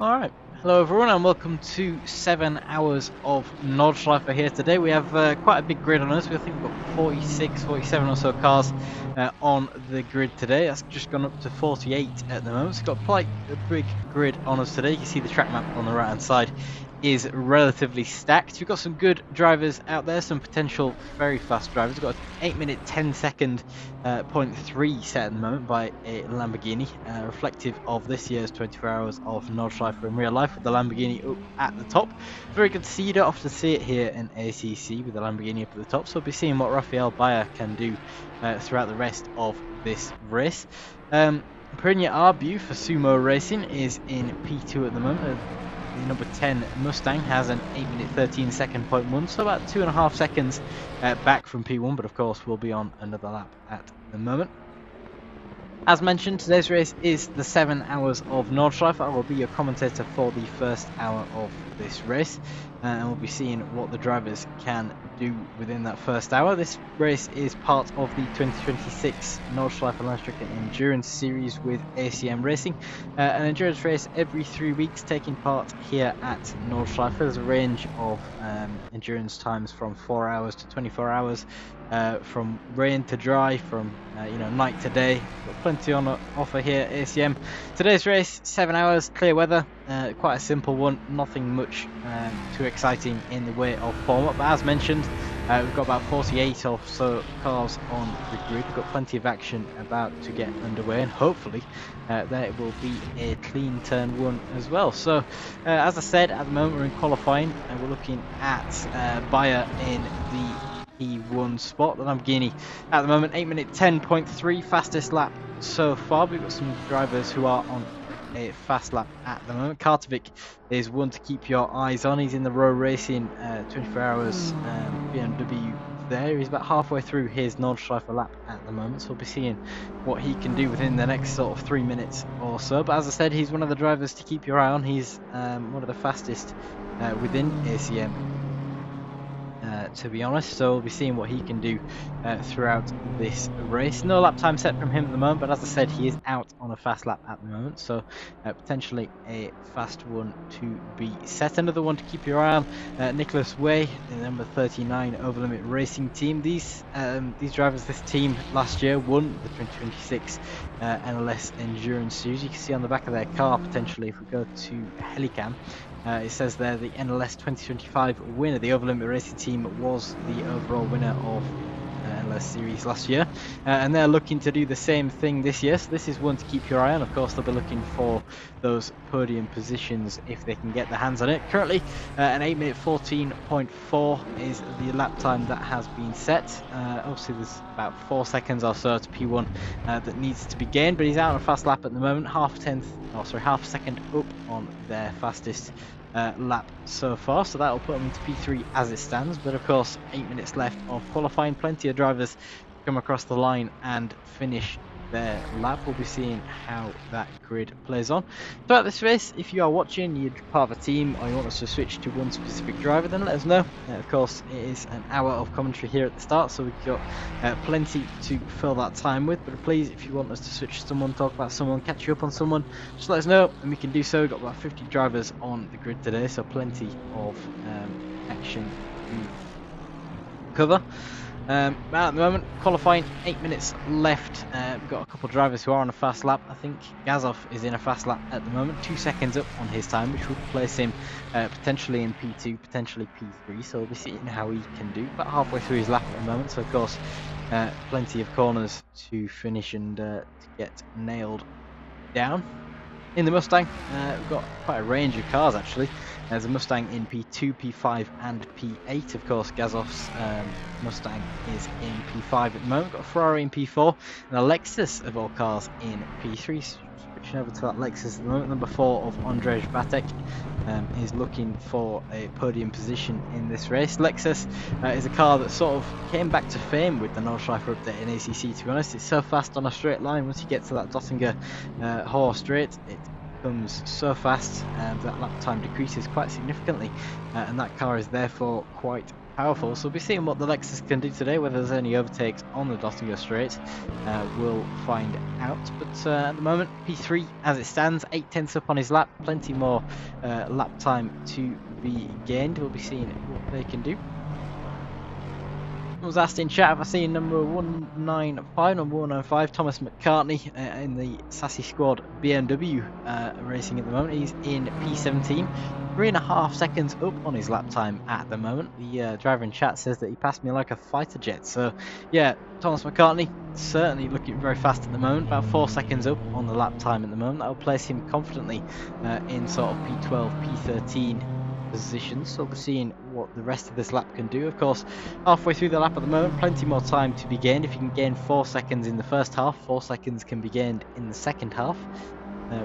Alright, hello everyone and welcome to 7 hours of Nordschleife here today. We have quite a big grid on us. I think we've got 46, 47 or so cars on the grid today. That's just gone up to 48 at the moment. So we've got quite a big grid on us today. You can see the track map on the right hand side is relatively stacked. We've got some good drivers out there, some potential very fast drivers. We've got an 8 minute 10 second 0.3 set at the moment by a Lamborghini, reflective of this year's 24 hours of Nordschleife in real life with the Lamborghini up at the top. Very good to see. You don't often see it here in ACC with the Lamborghini up at the top, so we'll be seeing what Rafael Bayer can do throughout the rest of this race. Perinia Arbu for Sumo Racing is in P2 at the moment. The number 10 Mustang has an 8 minute 13 second 0.1, so about 2.5 seconds back from P1, but of course we'll be on another lap at the moment. As mentioned, today's race is the 7 hours of Nordschleife. I will be your commentator for the first hour of this race, and we'll be seeing what the drivers can do within that first hour. This race is part of the 2026 Nordschleife Landstrecke Endurance Series with ACM Racing, an endurance race every 3 weeks taking part here at Nordschleife. There's a range of endurance times from 4 hours to 24 hours. From rain to dry, from night to day. Got plenty on offer here at ACM. Today's race, 7 hours, clear weather, quite a simple one, nothing much too exciting in the way of form-up. But as mentioned, we've got about 48 or so cars on the grid. We've got plenty of action about to get underway, and hopefully there will be a clean turn one as well. So as I said, at the moment we're in qualifying and we're looking at Bayer in the P1 spot. The Lamborghini at the moment 8 minute 10.3 fastest lap so far. We've got some drivers who are on a fast lap at the moment. Kartovic is one to keep your eyes on. He's in the Row Racing 24 hours BMW there. He's about halfway through his Nordschleife lap at the moment, so we'll be seeing what he can do within the next sort of 3 minutes or so. But as I said, he's one of the drivers to keep your eye on. He's one of the fastest within ACM, to be honest, so we'll be seeing what he can do throughout this race. No lap time set from him at the moment, but as I said, he is out on a fast lap at the moment, so potentially a fast one to be set. Another one to keep your eye on, Nicholas Way, the number 39 Overlimit Racing team. These drivers, this team last year won the 2026 NLS Endurance Series. You can see on the back of their car, potentially, if we go to Helicam, it says there the NLS 2025 winner. The Overlimit Racing team was the overall winner of NLS Series last year, and they're looking to do the same thing this year, so this is one to keep your eye on. Of course, they'll be looking for those podium positions if they can get their hands on it. Currently, an 8 minute 14.4 is the lap time that has been set. Obviously, there's about 4 seconds or so to P1 that needs to be gained, but he's out on a fast lap at the moment, half a second up on their fastest lap so far, so that will put them into P3 as it stands. But of course, 8 minutes left of qualifying, plenty of drivers come across the line and finish their lap. We'll be seeing how that grid plays on throughout this race. If you are watching, you're part of a team, or you want us to switch to one specific driver, then let us know. Of course, it is an hour of commentary here at the start, so we've got plenty to fill that time with. But please, if you want us to switch to someone, talk about someone, catch you up on someone, just let us know and we can do so. We've got about 50 drivers on the grid today, so plenty of action to cover. At the moment, qualifying, 8 minutes left. We've got a couple of drivers who are on a fast lap. I think Gazov is in a fast lap at the moment, 2 seconds up on his time, which would place him potentially in P2, potentially P3. So we'll be seeing how he can do. About halfway through his lap at the moment, so of course, plenty of corners to finish and to get nailed down. In the Mustang, we've got quite a range of cars actually. There's a Mustang in P2, P5 and P8. Of course, Gazov's Mustang is in P5 at the moment. We've got a Ferrari in P4 and a Lexus of all cars in P3. Switching over to that Lexus at the moment, number 4 of Andrzej Batek is looking for a podium position in this race. Lexus is a car that sort of came back to fame with the Nordschleife update in ACC, to be honest. It's so fast on a straight line. Once you get to that Dottinger Hoare straight, it comes so fast that lap time decreases quite significantly, and that car is therefore quite powerful. So we'll be seeing what the Lexus can do today, whether there's any overtakes on the Dottinger Straight. We'll find out. But at the moment, P3 as it stands, 8/10 up on his lap, plenty more lap time to be gained. We'll be seeing what they can do. I was asked in chat if I seen number 195, Thomas McCartney in the Sassy Squad BMW racing at the moment. He's in P17, 3.5 seconds up on his lap time at the moment. The driver in chat says that he passed me like a fighter jet. So yeah, Thomas McCartney certainly looking very fast at the moment, about 4 seconds up on the lap time at the moment. That'll place him confidently in sort of P12, P13 positions. So we're seeing what the rest of this lap can do. Of course, halfway through the lap at the moment, plenty more time to be gained. If you can gain 4 seconds in the first half, 4 seconds can be gained in the second half,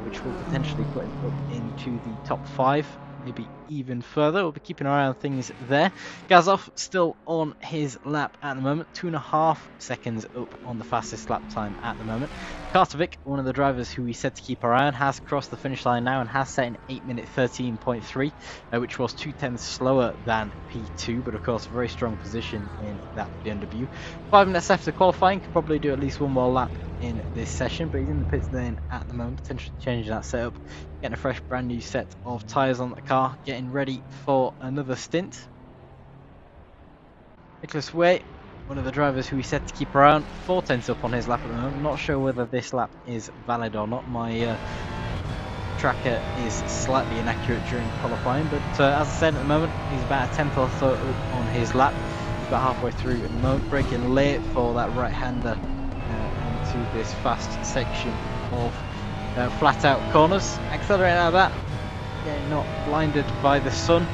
which will potentially put him up into the top 5, maybe even further. We'll be keeping our eye on things there. Gazov still on his lap at the moment, 2.5 seconds up on the fastest lap time at the moment. Kartovic, one of the drivers who we said to keep our eye on, has crossed the finish line now and has set an 8-minute 13.3, which was 2/10 slower than P2, but of course a very strong position in that BMW. 5 minutes after qualifying, could probably do at least one more lap in this session, but he's in the pits lane at the moment, potentially changing that setup, getting a fresh brand new set of tyres on the car, getting ready for another stint. Nicholas Way, one of the drivers who we said to keep around, 4/10 up on his lap at the moment. I'm not sure whether this lap is valid or not. My tracker is slightly inaccurate during qualifying, but as I said, at the moment he's about a 10th or so up on his lap. He's about halfway through at the moment, braking late for that right-hander into this fast section of flat out corners. Accelerating out of that, getting not blinded by the sun.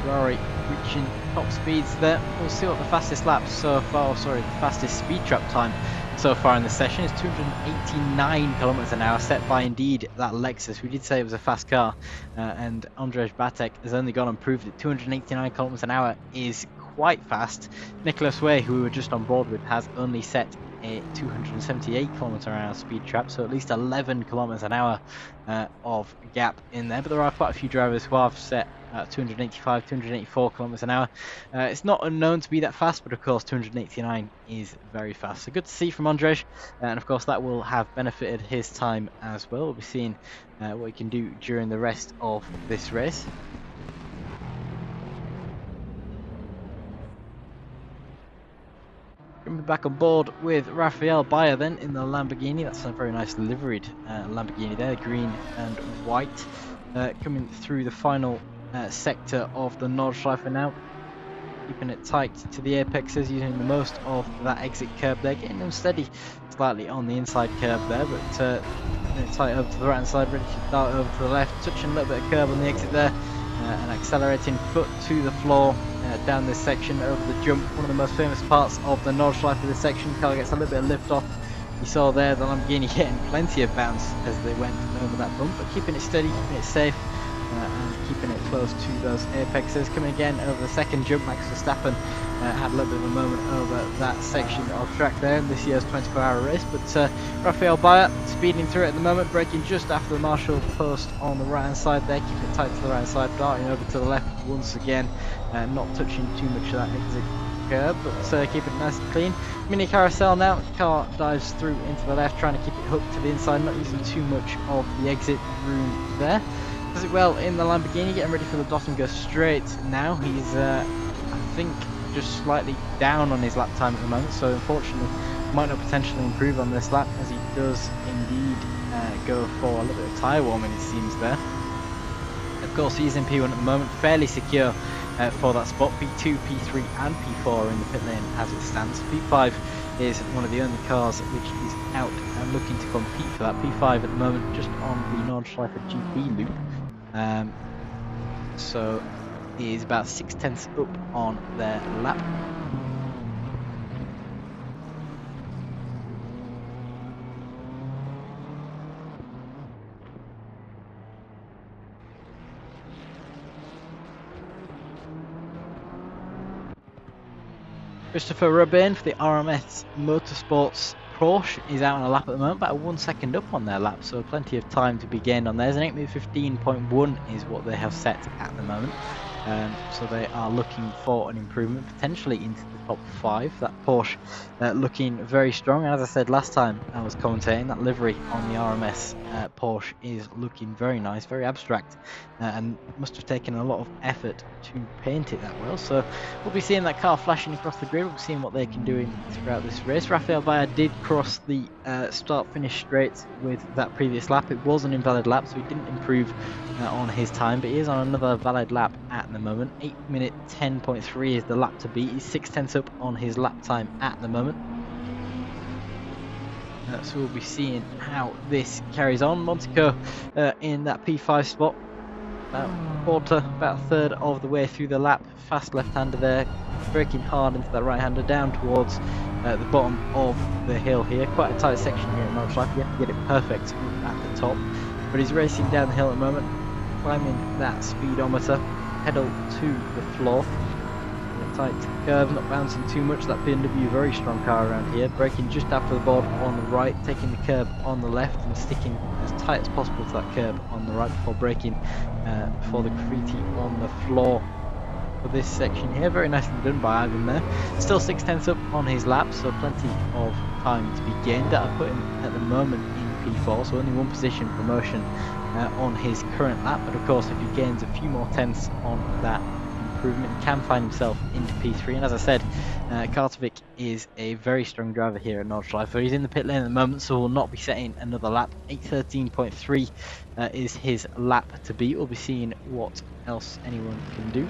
Ferrari reaching top speeds there. We'll see what the fastest lap so far, the fastest speed trap time so far in the session is 289 kilometers an hour, set by indeed that Lexus. We did say it was a fast car, and Andrzej Batek has only gone and proved that 289 kilometers an hour is quite fast. Nicholas Way, who we were just on board with, has only set a 278 kilometer an hour speed trap, so at least 11 kilometers an hour of gap in there. But there are quite a few drivers who have set 285, 284 kilometers an hour. It's not unknown to be that fast, but of course 289 is very fast. So good to see from Andrzej, and of course that will have benefited his time as well. We'll be seeing what he can do during the rest of this race. Going to be back on board with Rafael Bayer then in the Lamborghini. That's a very nice liveried Lamborghini there, green and white. Coming through the final sector of the Nordschleife now, keeping it tight to the apexes, using the most of that exit curb there, getting them steady slightly on the inside curb there, but tight over to the right hand side, ready to dart over to the left, touching a little bit of curb on the exit there, and accelerating foot to the floor down this section over the jump. One of the most famous parts of the Nordschleife of this section. Car gets a little bit of lift off. You saw there the Lamborghini getting plenty of bounce as they went over that bump, but keeping it steady, keeping it safe, and keeping it close to those apexes. Coming again over the second jump, Max Verstappen had a little bit of a moment over that section of track there in this year's 24-hour race, but Rafael Bayer speeding through it at the moment, braking just after the Marshall post on the right hand side there, keeping it tight to the right hand side, darting over to the left once again, not touching too much of that exit curb, but keeping it nice and clean. Mini carousel now, car dives through into the left, trying to keep it hooked to the inside, not using too much of the exit room there. Does it well in the Lamborghini, getting ready for the Dottinger Straight now. He's I think just slightly down on his lap time at the moment, so unfortunately might not potentially improve on this lap, as he does indeed go for a little bit of tyre warming, it seems there. Of course he's in P1 at the moment, fairly secure for that spot. P2, P3 and P4 are in the pit lane as it stands. P5 is one of the only cars which is out and looking to compete for that. P5 at the moment just on the Nordschleife GP loop, so he is about 6/10 up on their lap. Christopher Robin for the RMS Motorsports Porsche is out on a lap at the moment, about 1 second up on their lap, so plenty of time to be gained on theirs. An 8:15.1 is what they have set at the moment. So they are looking for an improvement, potentially into the top 5. That Porsche looking very strong. And as I said last time I was commentating, that livery on the RMS Porsche is looking very nice, very abstract, and must have taken a lot of effort to paint it that well. So we'll be seeing that car flashing across the grid. We'll be seeing what they can do throughout this race. Rafael Vaya did cross the start-finish straight with that previous lap. It was an invalid lap, so he didn't improve on his time, but he is on another valid lap at the moment. 8 minute 10.3 is the lap to beat. He's 6/10 up on his lap time at the moment. So we'll be seeing how this carries on. Monaco in that P5 spot, about a third of the way through the lap. Fast left-hander there, braking hard into that right-hander down towards the bottom of the hill here. Quite a tight section here at Nordschleife. You have to get it perfect at the top, but he's racing down the hill at the moment, climbing that speedometer, pedal to the floor. Tight curve, not bouncing too much. That BMW, very strong car around here. Braking just after the board on the right, taking the curb on the left and sticking as tight as possible to that curb on the right before braking before the graffiti on the floor for this section here. Very nicely done by Ivan there. Still 6/10 up on his lap, so plenty of time to be gained. That I put him at the moment in P4, so only one position promotion on his current lap. But of course, if he gains a few more tenths on that improvement, he can find himself into P3. And as I said, Kartovic is a very strong driver here at Nordschleife. He's in the pit lane at the moment, so will not be setting another lap. 8:13.3 is his lap to beat. We'll be seeing what else anyone can do.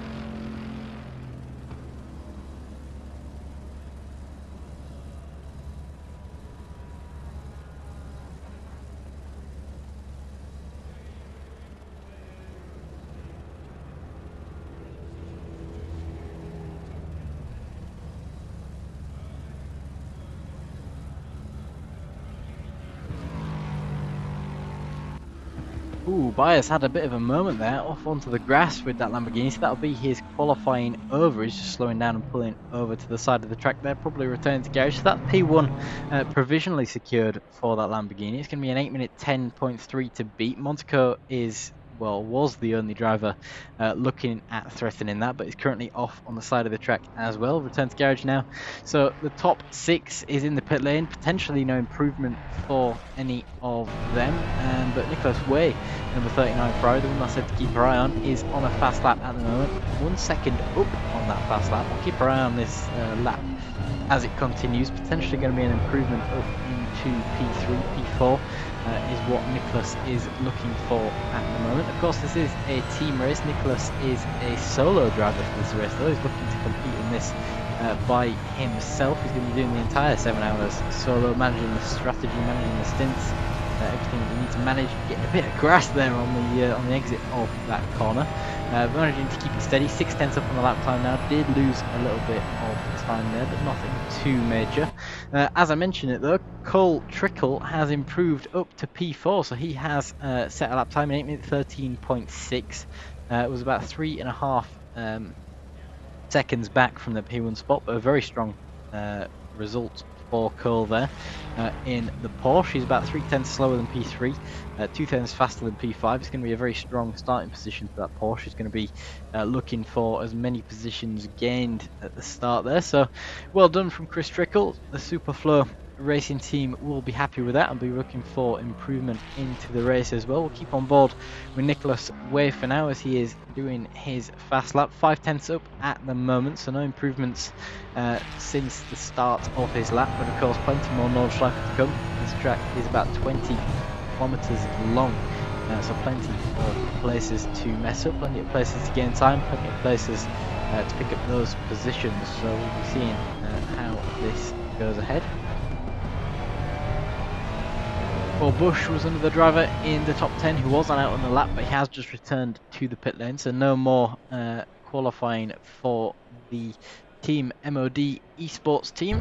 Ooh, Baez had a bit of a moment there, off onto the grass with that Lamborghini, so that'll be his qualifying over. He's just slowing down and pulling over to the side of the track there, probably returning to garage. So that P1 provisionally secured for that Lamborghini. It's going to be an 8 minute 10.3 to beat. Monaco is, well, was the only driver looking at threatening that, but is currently off on the side of the track as well. Return to garage now. So the top 6 is in the pit lane, potentially no improvement for any of them. But Nicholas Way, number 39 Ferrari, the one I said to keep our eye on, is on a fast lap at the moment. 1 second up on that fast lap. We'll keep our eye on this lap as it continues. Potentially going to be an improvement up into P3, P4. Is what Nicholas is looking for at the moment. Of course, this is a team race. Nicholas is a solo driver for this race, though. He's looking to compete in this by himself. He's going to be doing the entire 7 hours solo, managing the strategy, managing the stints, everything that you need to manage. Getting a bit of grass there on the exit of that corner. Managing to keep it steady. 6/10 up on the lap time now. Did lose a little bit of time there, but nothing too major. As I mentioned it though, Cole Trickle has improved up to P4, so he has set a lap time in 8 minutes 13.6. It was about 3.5 seconds back from the P1 spot, but a very strong result for Cole there in the Porsche. He's about 3/10 slower than P3, 2/10 faster than P5. It's going to be a very strong starting position for that Porsche. He's going to be looking for as many positions gained at the start there. So well done from Chris Trickle. The Superflow racing team will be happy with that and be looking for improvement into the race as well. We'll keep on board with Nicholas Way for now as he is doing his fast lap. 5/10 up at the moment, so no improvements since the start of his lap, but of course plenty more Nordschleife to come. This track is about 20 kilometers long, so plenty of places to mess up, plenty of places to gain time, plenty of places to pick up those positions. So we'll be seeing how this goes ahead. Well, Bush was another driver in the top 10 who wasn't out on the lap, but he has just returned to the pit lane, so no more qualifying for the Team MOD esports team.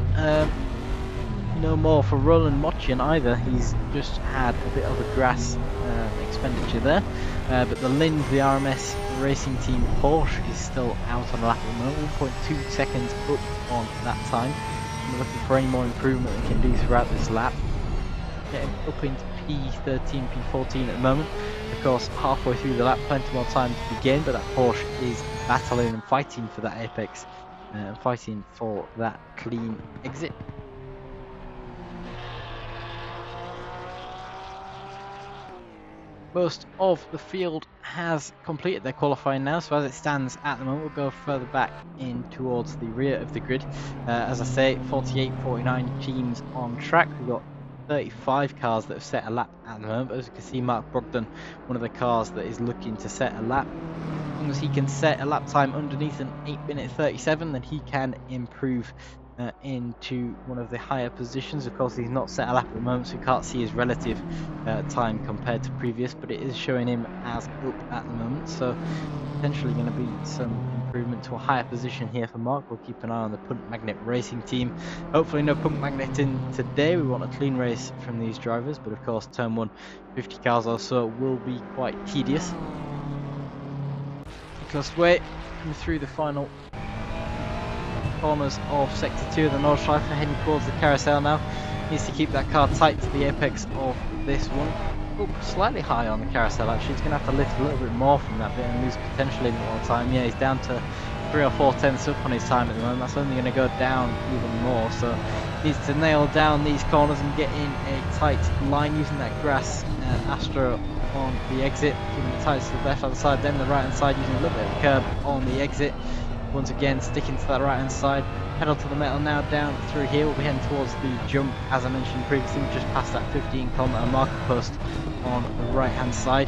No more for Roland Motchin either. He's just had a bit of a grass expenditure there. But the Lind, the RMS racing team Porsche, is still out on the lap at the moment. 1.2 seconds up on that time. I'm looking for any more improvement we can do throughout this lap. Getting up into P13, P14 at the moment. Of course, halfway through the lap, plenty more time to be gained, but that Porsche is battling and fighting for that apex, and fighting for that clean exit. Most of the field has completed their qualifying now, so as it stands at the moment, we'll go further back in towards the rear of the grid. As I say, 48, 49 teams on track. We've got 35 cars that have set a lap at the moment. But as you can see, Mark Brogdon, one of the cars that is looking to set a lap. As long as he can set a lap time underneath an 8-minute 37, then he can improve into one of the higher positions. Of course, he's not set a lap at the moment, so you can't see his relative time compared to previous, but it is showing him as up at the moment, so potentially going to be some improvement to a higher position here for Mark. We'll keep an eye on the Punt Magnet Racing team. Hopefully no Punt Magnet in today. We want a clean race from these drivers, but of course turn 1, 50 cars or so will be quite tedious. Nicholas Way coming through the final corners of sector 2 of the Nordschleife, heading towards the carousel now. Needs to keep that car tight to the apex of this one. Oh, slightly high on the carousel actually. He's going to have to lift a little bit more from that bit and lose potentially a bit more time. Yeah, he's down to 3 or 4 tenths up on his time at the moment. That's only going to go down even more, so needs to nail down these corners and get in a tight line using that grass Astro on the exit, keeping it tight to the left hand side, then the right hand side, using a little bit of curb on the exit. Once again, sticking to that right hand side, pedal to the metal now down through here. We'll be heading towards the jump, as I mentioned previously. We've just passed that 15-kilometer marker post on the right hand side.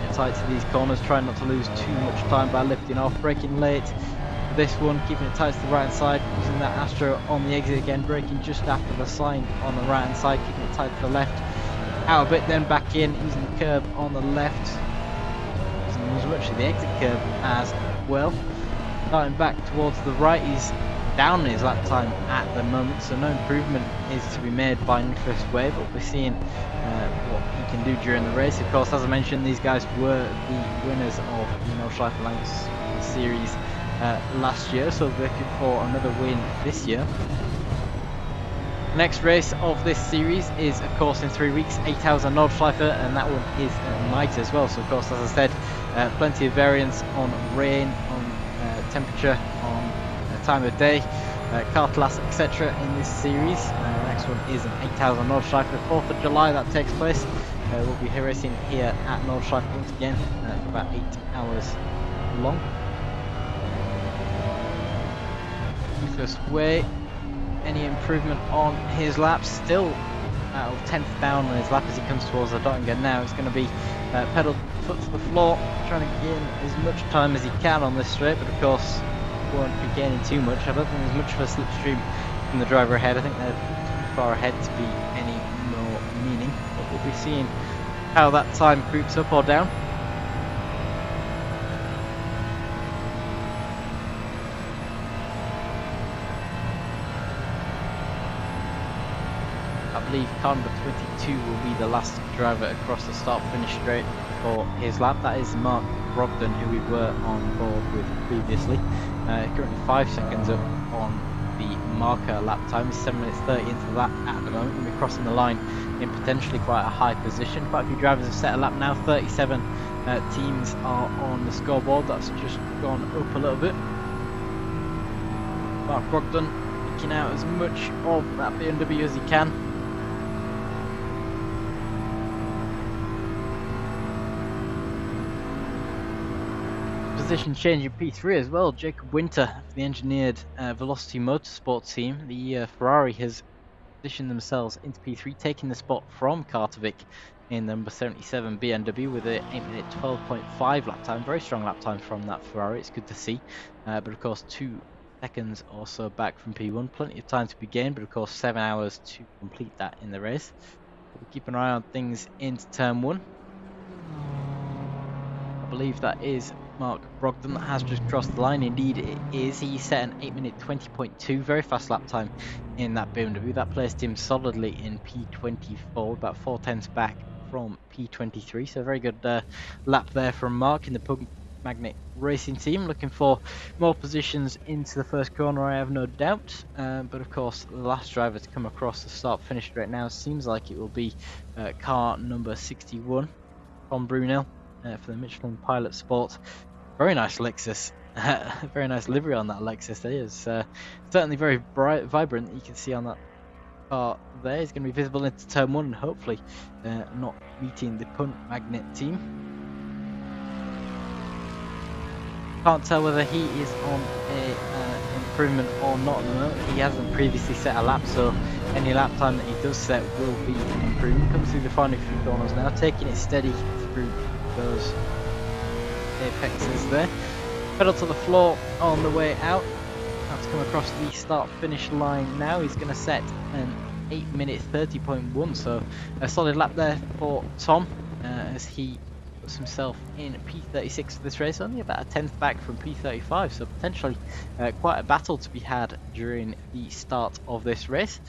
Get tight to these corners, trying not to lose too much time by lifting off, braking late for this one, keeping it tight to the right hand side, using that Astro on the exit again, braking just after the sign on the right hand side, keeping it tight to the left, out a bit, then back in, using the curb on the left, using as much of the exit curb as well. Starting back towards the right, he's down his lap time at the moment, so no improvement is to be made by Nicholas Way, but we're seeing what he can do during the race. Of course, as I mentioned, these guys were the winners of the Nordschleife Alliance Series last year, so they're looking for another win this year. The next race of this series is, of course, in 3 weeks, 8 hours on Nordschleife, and that one is at night as well. So, of course, as I said, plenty of variance on rain, on temperature, on time of day, car class, etc. in this series. The next one is an 8 hours on Nordschleife, the 4th of July that takes place. We'll be racing here at Nordschleife once again, about 8 hours long. Nicholas Way, any improvement on his lap? Still out of 10th down on his lap as he comes towards the dotting gun now. It's going to be pedal foot to the floor, trying to gain as much time as he can on this straight, but of course won't be gaining too much. I don't think there's much of a slipstream from the driver ahead. I think they're too far ahead to be any more meaning, but we'll be seeing how that time creeps up or down. I believe car number 22 will be the last driver across the start-finish straight for his lap. That is Mark Brogdon, who we were on board with previously. Currently 5 seconds up on the marker lap time. He's 7 minutes 30 into the lap at the moment. We'll be crossing the line in potentially quite a high position. Quite a few drivers have set a lap now. 37 teams are on the scoreboard. That's just gone up a little bit. Mark Brogdon picking out as much of that BMW as he can. Position change in P3 as well. Jacob Winter for the engineered Velocity Motorsport team. The Ferrari has positioned themselves into P3, taking the spot from Kartovic in the number 77 BMW with an 8-minute 12.5 lap time. Very strong lap time from that Ferrari. It's good to see. But of course 2 seconds or so back from P1. Plenty of time to be gained, but of course 7 hours to complete that in the race. We'll keep an eye on things into turn 1. I believe that is Mark Brogdon that has just crossed the line. Indeed it is. He set an 8-minute 20.2, very fast lap time in that BMW. That placed him solidly in P24, about 4 tenths back from P23. So very good lap there from Mark in the Punt Magnet Racing team. Looking for more positions into the first corner, I have no doubt. But of course the last driver to come across the start-finish straight now seems like it will be car number 61, Tom Brunel. For the Michelin Pilot Sport Very nice Lexus. Very nice livery on that Lexus there. It's certainly very bright, vibrant. You can see on that car there. It's going to be visible into turn 1 and hopefully not meeting the punt magnet team. Can't tell whether he is on a improvement or not at the moment. He hasn't previously set a lap, so any lap time that he does set will be an improvement. Comes through the final few corners now, taking it steady through those apexes there. Pedal to the floor on the way out. That's come across the start finish line now. He's going to set an 8 minute 30.1, so a solid lap there for Tom as he puts himself in P36 for this race, only about a tenth back from P35, so potentially quite a battle to be had during the start of this race.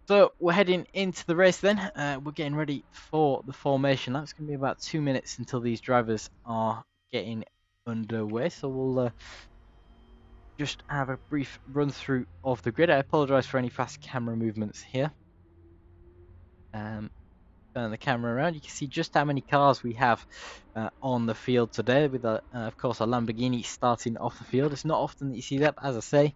So we're heading into the race then. We're getting ready for the formation lap. It's going to be about 2 minutes until these drivers are getting underway, so we'll just have a brief run through of the grid. I apologise for any fast camera movements here. Turn the camera around, you can see just how many cars we have on the field today, with of course a Lamborghini starting off the field. It's not often that you see that, but as I say,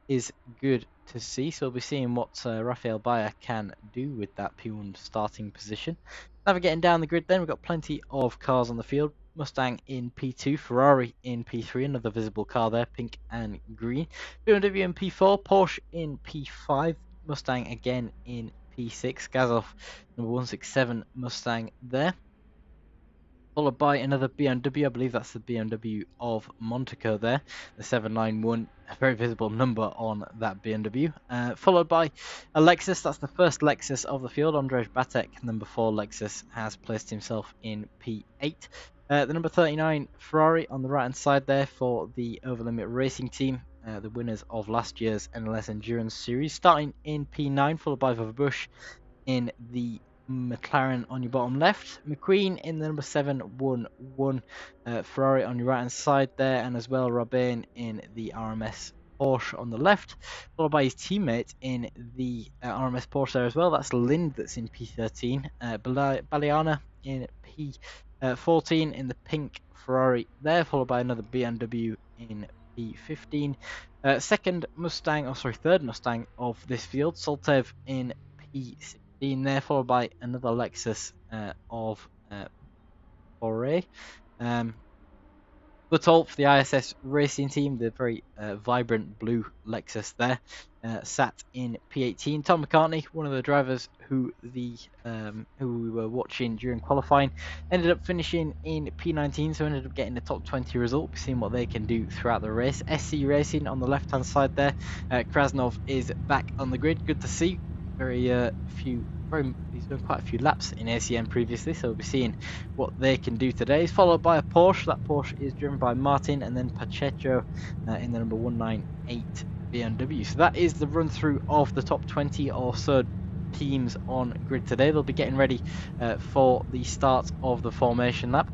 is good to see. So we'll be seeing what Rafael Bayer can do with that P1 starting position. Navigating down the grid then, we've got plenty of cars on the field. Mustang in P2, Ferrari in P3, another visible car there, pink and green. BMW in P4, Porsche in P5, Mustang again in P6, Gazov number 167 Mustang there. Followed by another BMW, I believe that's the BMW of Monaco there, the 791, a very visible number on that BMW. Followed by a Lexus, that's the first Lexus of the field, Andrzej Batek, number 4 Lexus, has placed himself in P8. The number 39 Ferrari on the right hand side there for the Overlimit Racing Team, the winners of last year's NLS Endurance Series, starting in P9, followed by Verbush in the McLaren on your bottom left, McQueen in the number 711 Ferrari on your right hand side there, and as well Robin in the RMS Porsche on the left, followed by his teammate in the RMS Porsche there as well. That's Lind that's in P13, Baliana in P14 in the pink Ferrari there, followed by another BMW in P15. Third Mustang of this field, Soltev in P16 there, followed by another Lexus of Boré. Butolf for the ISS Racing Team, the very vibrant blue Lexus there, sat in P18. Tom McCartney, one of the drivers who we were watching during qualifying, ended up finishing in P19, so ended up getting the top 20 result. We've seen what they can do throughout the race. SC Racing on the left hand side there. Krasnov is back on the grid. Good to see. He's done quite a few laps in ACM previously, so we'll be seeing what they can do today. He's followed by a Porsche. That Porsche is driven by Martin, and then Pacheco in the number 198 BMW. So that is the run through of the top 20 or so teams on grid today. They'll be getting ready for the start of the formation lap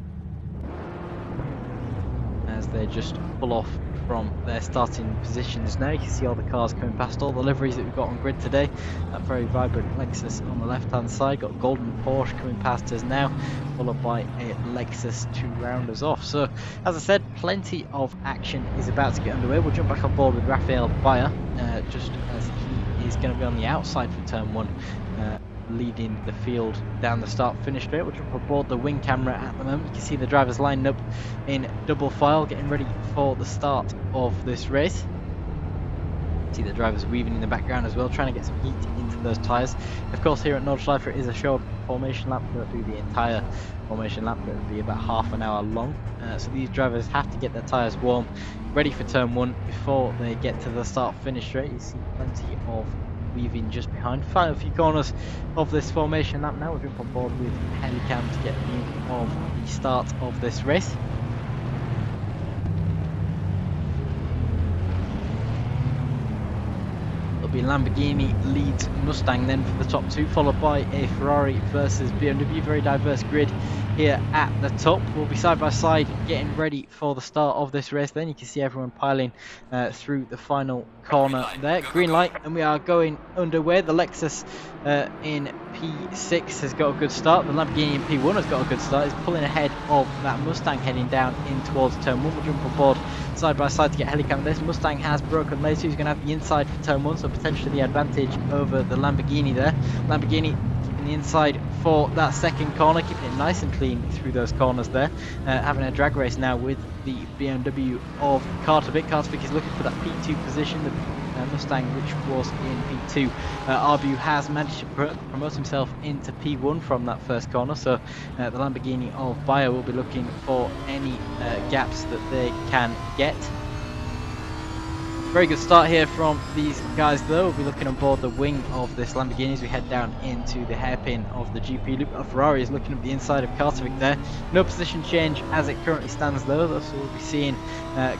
as they just pull off from their starting positions now. You can see all the cars coming past, all the liveries that we've got on grid today. That very vibrant Lexus on the left hand side, got golden Porsche coming past us now, followed by a Lexus to round us off. So as I said, plenty of action is about to get underway. We'll jump back on board with Rafael Bayer just as he is going to be on the outside for turn 1, leading the field down the start finish straight. We'll jump aboard the wing camera at the moment. You can see the drivers lined up in double file, getting ready for the start of this race. See the drivers weaving in the background as well, trying to get some heat into those tyres. Of course, here at Nordschleife it is a short formation lap. We don't do the entire formation lap, but it'll be about half an hour long. So these drivers have to get their tyres warm, ready for turn 1 before they get to the start finish straight. You see plenty of weaving just behind. Final few corners of this formation lap now. We'll jump on board with Helicam to get a view of the start of this race. It'll be Lamborghini leads Mustang then for the top 2, followed by a Ferrari versus BMW. Very diverse grid here at the top. We'll be side by side getting ready for the start of this race. Then you can see everyone piling through the final corner there. Green light, and we are going underway. The Lexus in P6 has got a good start. The Lamborghini in P1 has got a good start. It's pulling ahead of that Mustang heading down in towards turn 1. We'll jump on board side by side to get helicam. This Mustang has broken later. He's going to have the inside for turn 1, so potentially the advantage over the Lamborghini there. Lamborghini keeping the inside for that second corner, keeping it nice and clean through those corners there. Having a drag race now with the BMW of Kartovic. Kartovic is looking for that P2 position. The Mustang, which was in P2. Arbu has managed to promote himself into P1 from that first corner, so the Lamborghini of Bayer will be looking for any gaps that they can get. Very good start here from these guys though. We'll be looking on board the wing of this Lamborghini as we head down into the hairpin of the GP loop. Ferrari is looking at the inside of Kartovic there. No position change as it currently stands though, so we'll be seeing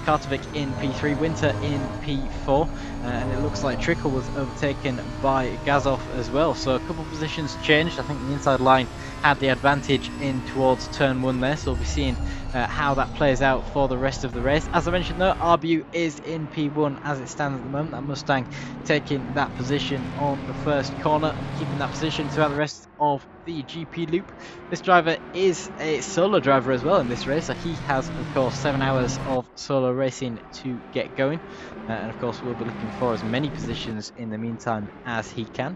Kartovic in P3, Winter in P4, and it looks like Trickle was overtaken by Gazov as well, so a couple of positions changed. I think the inside line had the advantage in towards turn 1 there, so we'll be seeing how that plays out for the rest of the race. As I mentioned though, Arbu is in P1 as it stands at the moment. That Mustang taking that position on the first corner, keeping that position throughout the rest of the GP loop. This driver is a solo driver as well in this race, so he has of course 7 hours of solo racing to get going, and of course we'll be looking for as many positions in the meantime as he can.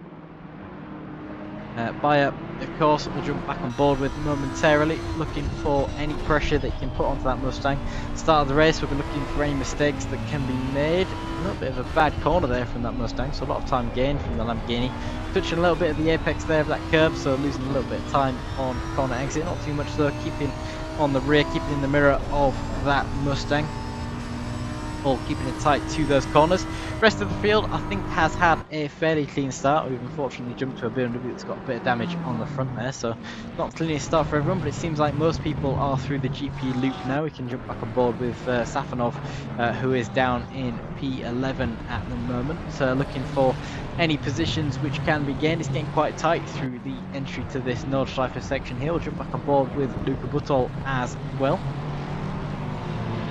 Bayer, of course, will jump back on board with momentarily, looking for any pressure that he can put onto that Mustang. Start of the race, we'll be looking for any mistakes that can be made. A little bit of a bad corner there from that Mustang, so a lot of time gained from the Lamborghini. Touching a little bit of the apex there of that curve, so losing a little bit of time on corner exit. Not too much though, keeping on the rear, keeping in the mirror of that Mustang. All keeping it tight to those corners. Rest of the field, I think, has had a fairly clean start. We've unfortunately jumped to a BMW that's got a bit of damage on the front there, so not the cleanest start for everyone, but it seems like most people are through the GP loop now. We can jump back on board with Safanov, who is down in P11 at the moment, looking for any positions which can be gained. It's getting quite tight through the entry to this Nordschleife section here. We'll jump back on board with Luca Butol as well.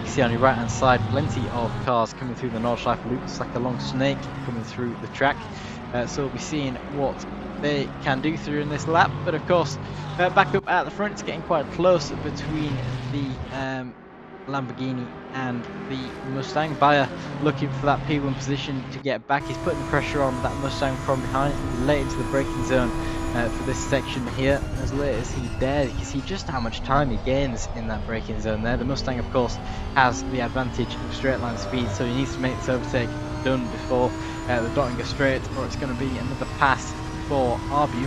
See on your right hand side plenty of cars coming through the Nordschleife loop. It's like a long snake coming through the track, so we'll be seeing what they can do through in this lap. But of course back up at the front, it's getting quite close between the Lamborghini and the Mustang. Bayer looking for that P1 position to get back. He's putting the pressure on that Mustang from behind. He's late into the braking zone for this section here, as late as he dares. You can see just how much time he gains in that braking zone there. The Mustang of course has the advantage of straight line speed, so he needs to make this overtake done before the Dottinger straight, or it's going to be another pass for Arbu.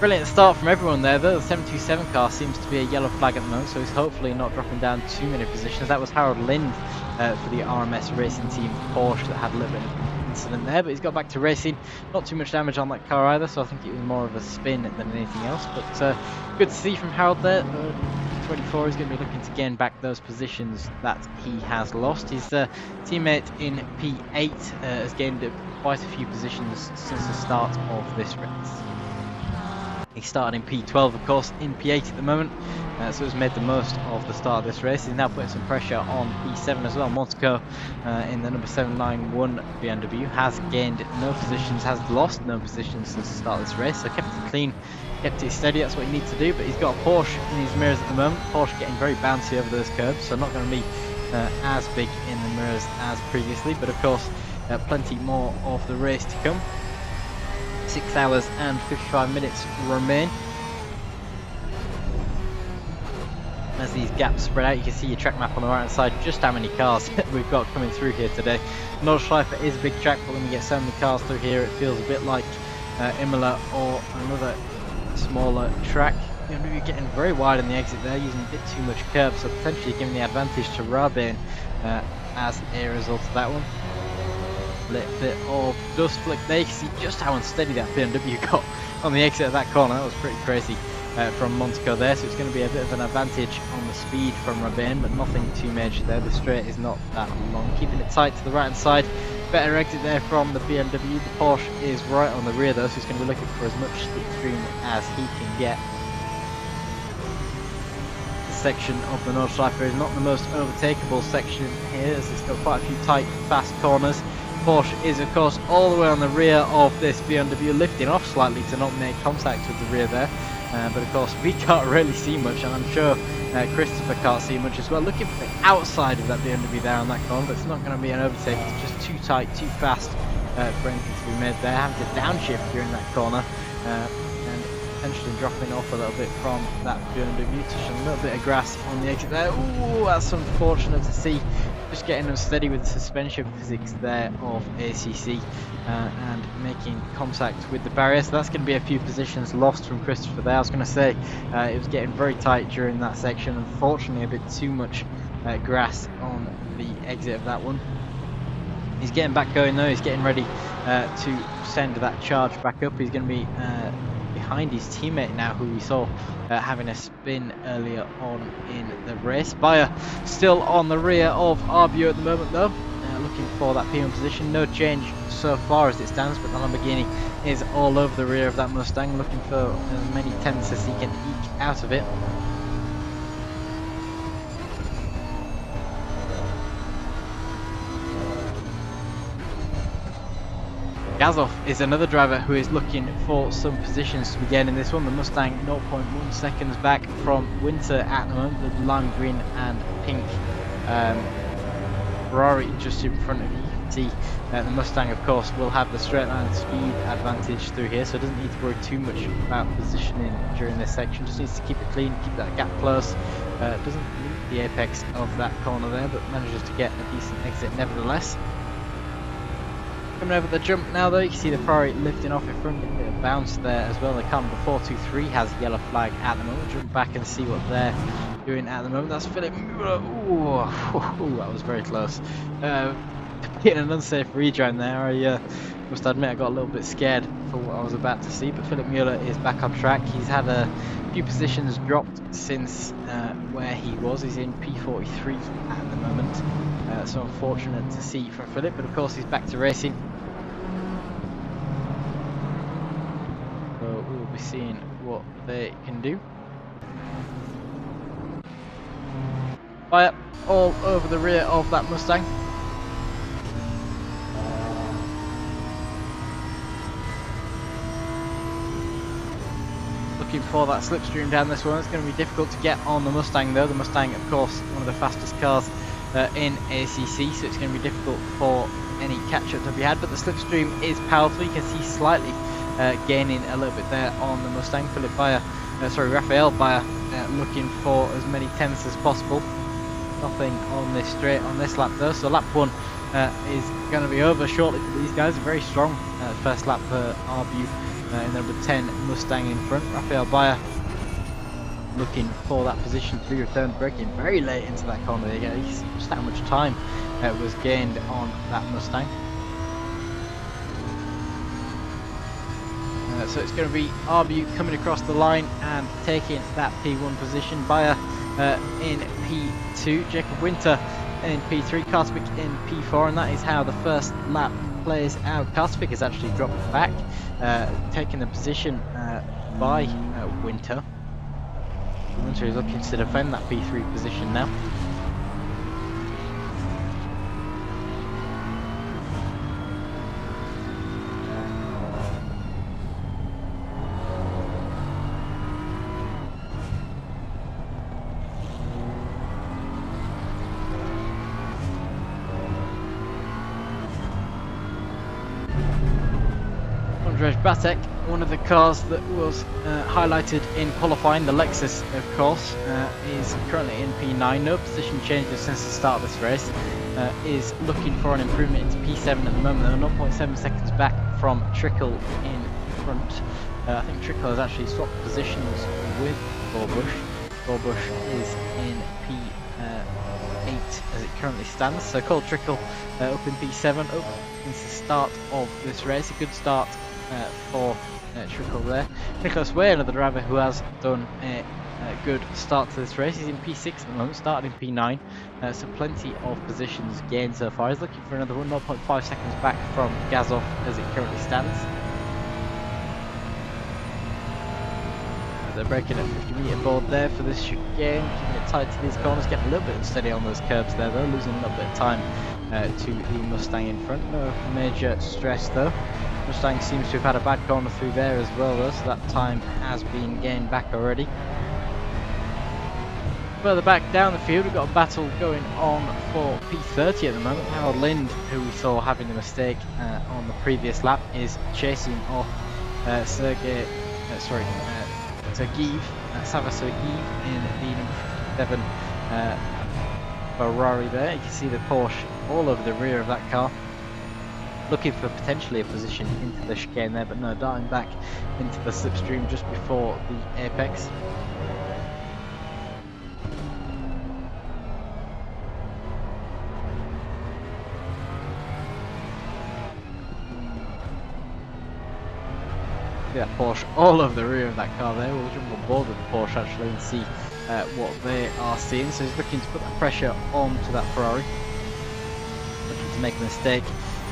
Brilliant start from everyone there though. The 727 car seems to be a yellow flag at the moment, so he's hopefully not dropping down too many positions. That was Harold Lind for the RMS racing team Porsche that had a little bit of incident there, but he's got back to racing. Not too much damage on that car either, so I think it was more of a spin than anything else, but good to see from Harold there. 24 is going to be looking to gain back those positions that he has lost. His teammate in P8 has gained quite a few positions since the start of this race. He started in P12 of course, in P8 at the moment, so he's made the most of the start of this race. He's now putting some pressure on P7 as well. Montecor in the number 791 BMW has gained no positions, has lost no positions since the start of this race, so kept it clean, kept it steady. That's what you need to do, but he's got a Porsche in his mirrors at the moment. Porsche getting very bouncy over those curves, so not going to be as big in the mirrors as previously, but of course plenty more of the race to come. 6 hours and 55 minutes remain. As these gaps spread out, you can see your track map on the right hand side, just how many cars we've got coming through here today. Nordschleife is a big track, but when you get so many cars through here, it feels a bit like Imola or another smaller track. You're going to be getting very wide on the exit there, using a bit too much curb, so potentially giving the advantage to Rabin as a result of that one. Little bit of dust flick there. You can see just how unsteady that BMW got on the exit of that corner. That was pretty crazy from Montecor there, so it's going to be a bit of an advantage on the speed from Rabin, but nothing too major there. The straight is not that long, keeping it tight to the right hand side. Better exit there from the BMW. The Porsche is right on the rear though, so he's going to be looking for as much slipstream as he can get. section of the Nordschleife is not the most overtakeable section here, as it's got quite a few tight, fast corners. Porsche is, of course, all the way on the rear of this BMW, lifting off slightly to not make contact with the rear there. But of course, we can't really see much, and I'm sure Christopher can't see much as well. Looking for the outside of that BMW there on that corner, but it's not going to be an overtake. It's just too tight, too fast for anything to be made there. Having to downshift during that corner, and potentially dropping off a little bit from that BMW, touching a little bit of grass on the exit there. Ooh, that's unfortunate to see. Just getting unsteady with the suspension physics there of ACC and making contact with the barrier. So that's going to be a few positions lost from Christopher there. I was going to say it was getting very tight during that section. Unfortunately, a bit too much grass on the exit of that one. He's getting back going though. He's getting ready to send that charge back up. He's going to be behind his teammate now, who we saw having a spin earlier on in the race. Bayer still on the rear of RBU at the moment though, looking for that P1 position. No change so far as it stands, but the Lamborghini is all over the rear of that Mustang, looking for as many tenths as he can eke out of it. Gazov is another driver who is looking for some positions to be gained in this one. The Mustang 0.1 seconds back from Winter at the moment, with lime green and pink Ferrari just in front of you. You can see the Mustang, of course, will have the straight line speed advantage through here, so it doesn't need to worry too much about positioning during this section. Just needs to keep it clean, keep that gap close. Doesn't meet the apex of that corner there, but manages to get a decent exit nevertheless. Coming over the jump now though, you can see the Ferrari lifting off in front, a bit of bounce there as well. The car number 423 has a yellow flag at the moment. Jump back and see what they're doing at the moment. That's Philip Mueller. Ooh, that was very close. Getting an unsafe rejoin there. I must admit I got a little bit scared for what I was about to see, but Philip Mueller is back on track. He's had a few positions dropped since where he was. He's in P43 at the moment. So unfortunate to see from Philip, but of course he's back to racing. So we will be seeing what they can do. Fire all over the rear of that Mustang. Looking for that slipstream down this one. It's going to be difficult to get on the Mustang though. The Mustang, of course, one of the fastest cars in ACC, so it's going to be difficult for any catch-up to be had, but the slipstream is powerful. You can see slightly gaining a little bit there on the Mustang. Raphael Bayer looking for as many tenths as possible. Nothing on this straight on this lap though, so lap 1 is going to be over shortly for these guys. A very strong first lap for RBU in number 10 Mustang in front. Raphael Bayer looking for that position to be returned, braking very late into that corner there. Again, just how much time was gained on that Mustang. So it's going to be RBU coming across the line and taking that P1 position. Bayer in P2, Jacob Winter in P3, Kartvik in P4, and that is how the first lap plays out. Kartvik has actually dropped back, taking the position by Winter. Winter is looking to defend that P3 position now. Andrzej Batek, one of the cars that was highlighted in qualifying, the Lexus of course, is currently in P9, no position changes since the start of this race, is looking for an improvement into P7 at the moment. They're 0.7 seconds back from Trickle in front. I think Trickle has actually swapped positions with Gorbush. Gorbush is in P8 as it currently stands, so Cole Trickle up in P7, since the start of this race. A good start for Trickle there. Nicholas Way, another driver who has done a good start to this race. He's in P6 at the moment, started in P9, so plenty of positions gained so far. He's looking for another one, 0.5 seconds back from Gazov as it currently stands. But they're braking at 50-meter board there for this chicane, keeping it tight to these corners, getting a little bit unsteady on those curbs there though, losing a little bit of time to the Mustang in front. No major stress though. Mustang seems to have had a bad corner through there as well though, so that time has been gained back already. Further back down the field, we've got a battle going on for P30 at the moment. Harold Lind, who we saw having the mistake on the previous lap, is chasing off Sergey Sergeev in the number 57 Ferrari there. You can see the Porsche all over the rear of that car, looking for potentially a position into the chicane there, but no, darting back into the slipstream just before the apex. That Porsche all over the rear of that car there. We'll jump on board with the Porsche actually and see what they are seeing. So he's looking to put that pressure onto that Ferrari, looking to make a mistake,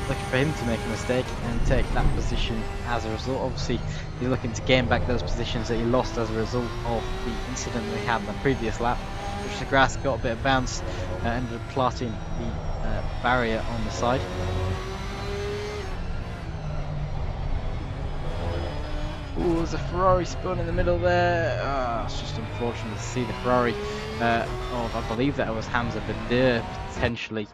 looking for him to make a mistake and take that position as a result. Obviously he's looking to gain back those positions that he lost as a result of the incident that he had in the previous lap. Which the grass got a bit of bounce, ended up planting the barrier on the side. Ooh, there's a Ferrari spun in the middle there. It's just unfortunate to see the Ferrari of, I believe that it was Hamza Badir potentially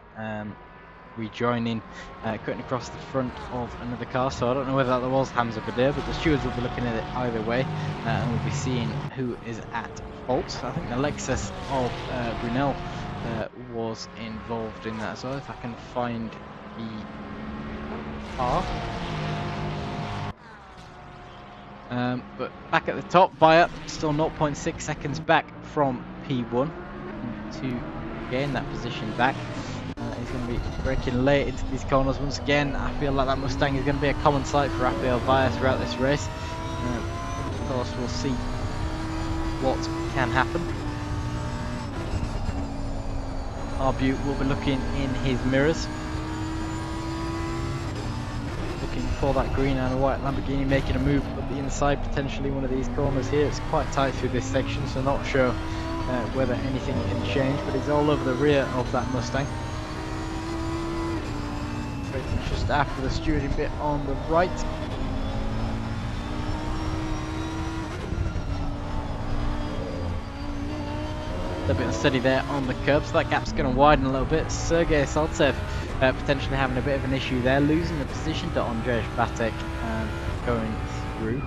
rejoining, cutting across the front of another car. So I don't know whether that was Hamza Badir, but the stewards will be looking at it either way, and we'll be seeing who is at fault. I think the Lexus of Brunel was involved in that. So if I can find the car. But back at the top, Bayer still 0.6 seconds back from P1 to gain that position back. He's going to be braking late into these corners once again. I feel like that Mustang is going to be a common sight for Rafael Bayer throughout this race. Of course, we'll see what can happen. Arbute will be looking in his mirrors, for that green and white Lamborghini, making a move up the inside, potentially one of these corners here. It's quite tight through this section, so not sure whether anything can change, but it's all over the rear of that Mustang. Just after the stewarding bit on the right. A little bit unsteady there on the curb, so that gap's going to widen a little bit. Sergey Saltsev potentially having a bit of an issue there, losing the position to Andrzej Batek going through.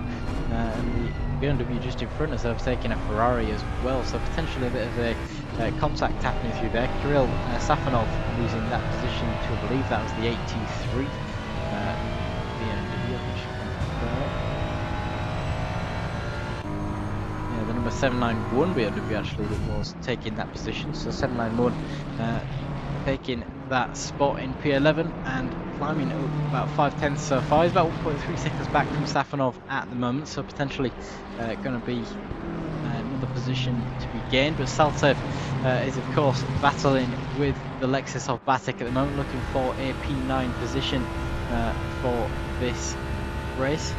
And the BMW just in front of us taking a Ferrari as well, so potentially a bit of a contact happening through there. Kirill Safanov losing that position to, I believe that was the 823 BMW. Yeah, the number 791 BMW actually that was taking that position, so 791 taking that spot in P11 and climbing up about 5/10 so far. He's about 1.3 seconds back from Safanov at the moment, so potentially going to be another position to be gained. But Saltev is of course battling with the Lexus of Batek at the moment, looking for a P9 position for this race.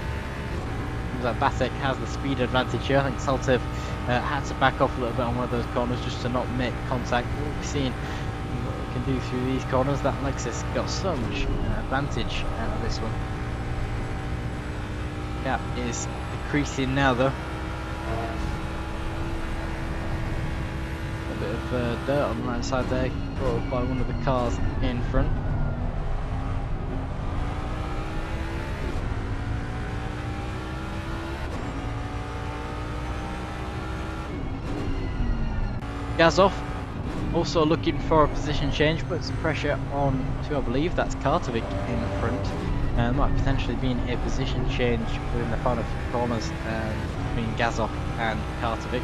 That Batek has the speed advantage here. I think Saltev had to back off a little bit on one of those corners just to not make contact. We'll be seeing what we can do through these corners. That Lexus got so much advantage out of this one. Gap is decreasing now though. A bit of dirt on the right side there, brought up by one of the cars in front. Gazov also looking for a position change, puts some pressure on to, I believe that's Kartovic in front. Might potentially be in a position change within the final few corners between Gazov and Kartovic.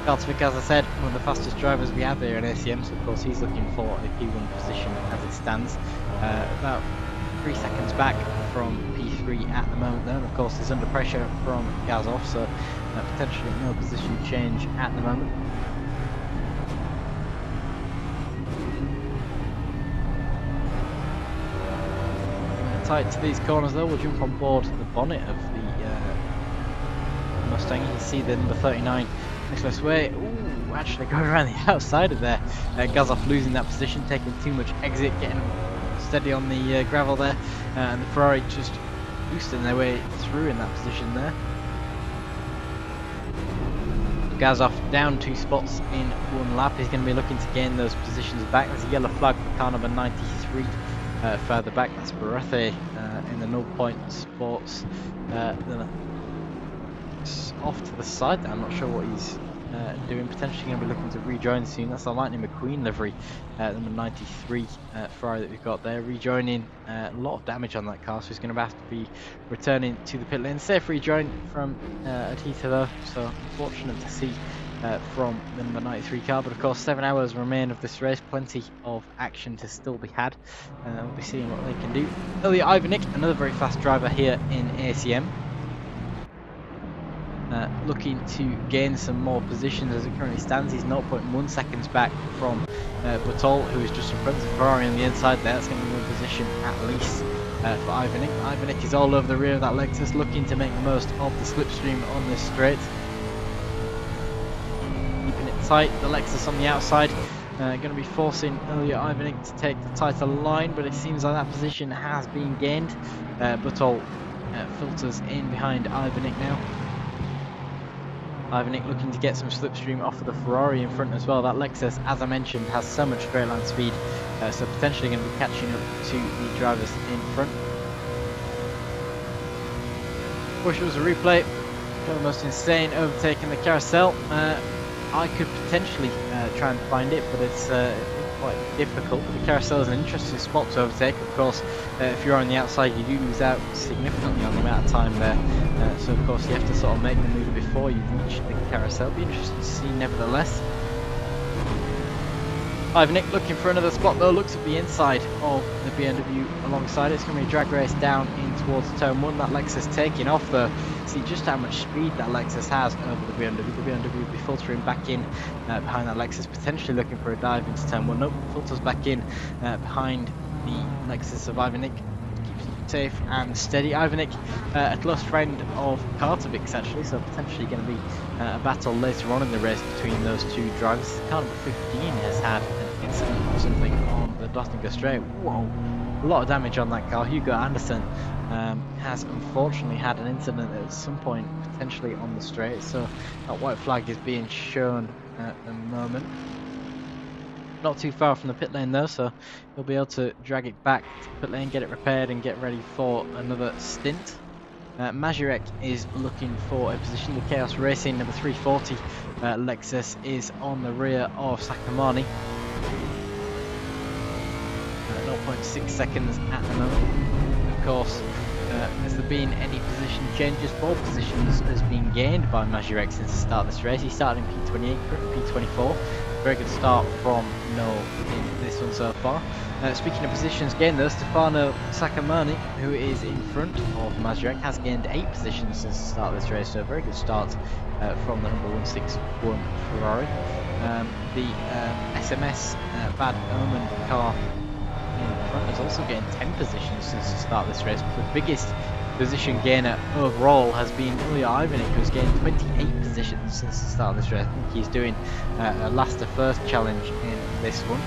Kartovic, as I said, one of the fastest drivers we have here in ACM, so of course he's looking for a P1 position as it stands. About 3 seconds back from P3 at the moment though, and of course he's under pressure from Gazov, so potentially no position change at the moment. Tight to these corners though. We'll jump on board the bonnet of the Mustang. You can see the number 39 Nicholas Way. Ooh, actually going around the outside of there. Gazoff losing that position, taking too much exit, getting steady on the gravel there, and the Ferrari just boosting their way through in that position there. Gazoff down 2 spots in 1 lap. He's going to be looking to gain those positions back. There's a yellow flag for car number 93 further back. That's Barrethe in the 0 point sports. Off to the side there. I'm not sure what he's doing. Potentially going to be looking to rejoin soon. That's the Lightning McQueen livery, number 93 Ferrari that we've got there. Rejoining, a lot of damage on that car, so he's going to have to be returning to the pit lane. Safe rejoin from Adhita though, so unfortunate to see from the number 93 car, but of course 7 hours remain of this race, plenty of action to still be had. We'll be seeing what they can do. Ilya Ivanik, another very fast driver here in ACM. Looking to gain some more positions as it currently stands. He's 0.1 seconds back from Butol, who is just in front of Ferrari on the inside there. That's going to be 1 position at least for Ivanik. Ivanik is all over the rear of that Lexus, looking to make the most of the slipstream on this straight. Keeping it tight, the Lexus on the outside. Going to be forcing Ilya Ivanik to take the tighter line, but it seems like that position has been gained. Butol filters in behind Ivanik now. Ivanik looking to get some slipstream off of the Ferrari in front as well. That Lexus, as I mentioned, has so much straight line speed, so potentially going to be catching up to the drivers in front. Wish it was a replay. The most insane overtaking the carousel. I could potentially try and find it, but it's quite difficult. The carousel is an interesting spot to overtake. Of course, if you're on the outside, you do lose out significantly on the amount of time there. So of course, you have to sort of make the move before you reach the carousel. Be interesting to see, nevertheless. Ivanik looking for another spot though. Looks at the inside of the BMW alongside it. It's going to be a drag race down in towards turn 1. That Lexus taking off though. See just how much speed that Lexus has over the BMW. The BMW will be filtering back in behind that Lexus, potentially looking for a dive into turn 1. Nope, filters back in behind the Lexus of Ivanik. Keeps it safe and steady. Ivanik, a close friend of Kartovic's actually, so potentially going to be a battle later on in the race between those 2 drivers. Car number 15 has had an incident or something on the Dottinger straight. Whoa, a lot of damage on that car. Hugo Anderson has unfortunately had an incident at some point, potentially on the straight, so that white flag is being shown at the moment. Not too far from the pit lane though, so he'll be able to drag it back to the pit lane, get it repaired and get ready for another stint. Mazurek is looking for a position. The Chaos Racing number 340 Lexus is on the rear of Sakamani. 0.6 seconds at the moment. Of course, has there been any position changes? 4 positions has been gained by Mazurek since the start of this race. He started in P28, P24. Very good start from Noel in this one so far. Speaking of positions gained though, Stefano Sakamani, who is in front of Mazurek, has gained 8 positions since the start of this race, so a very good start from the number 161 Ferrari. The SMS Bad Omen car in front has also gained 10 positions since the start of this race, but the biggest position gainer overall has been Ilya Ivanik, who's gained 28 positions since the start of this race. I think he's doing a last to first challenge in this one.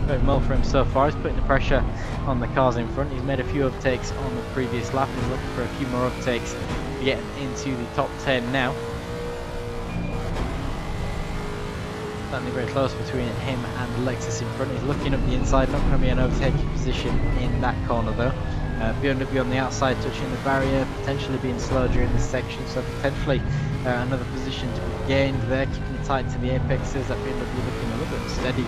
Going well for him so far. He's putting the pressure on the cars in front. He's made a few overtakes on the previous lap. He's looking for a few more overtakes to get into the top 10 now. Certainly very close between him and Lexus in front. He's looking up the inside, not going to be an overtaking position in that corner though. BMW on the outside touching the barrier, potentially being slow during this section, so potentially another position to be gained there, keeping it tight to the apexes. That BMW looking a little bit steady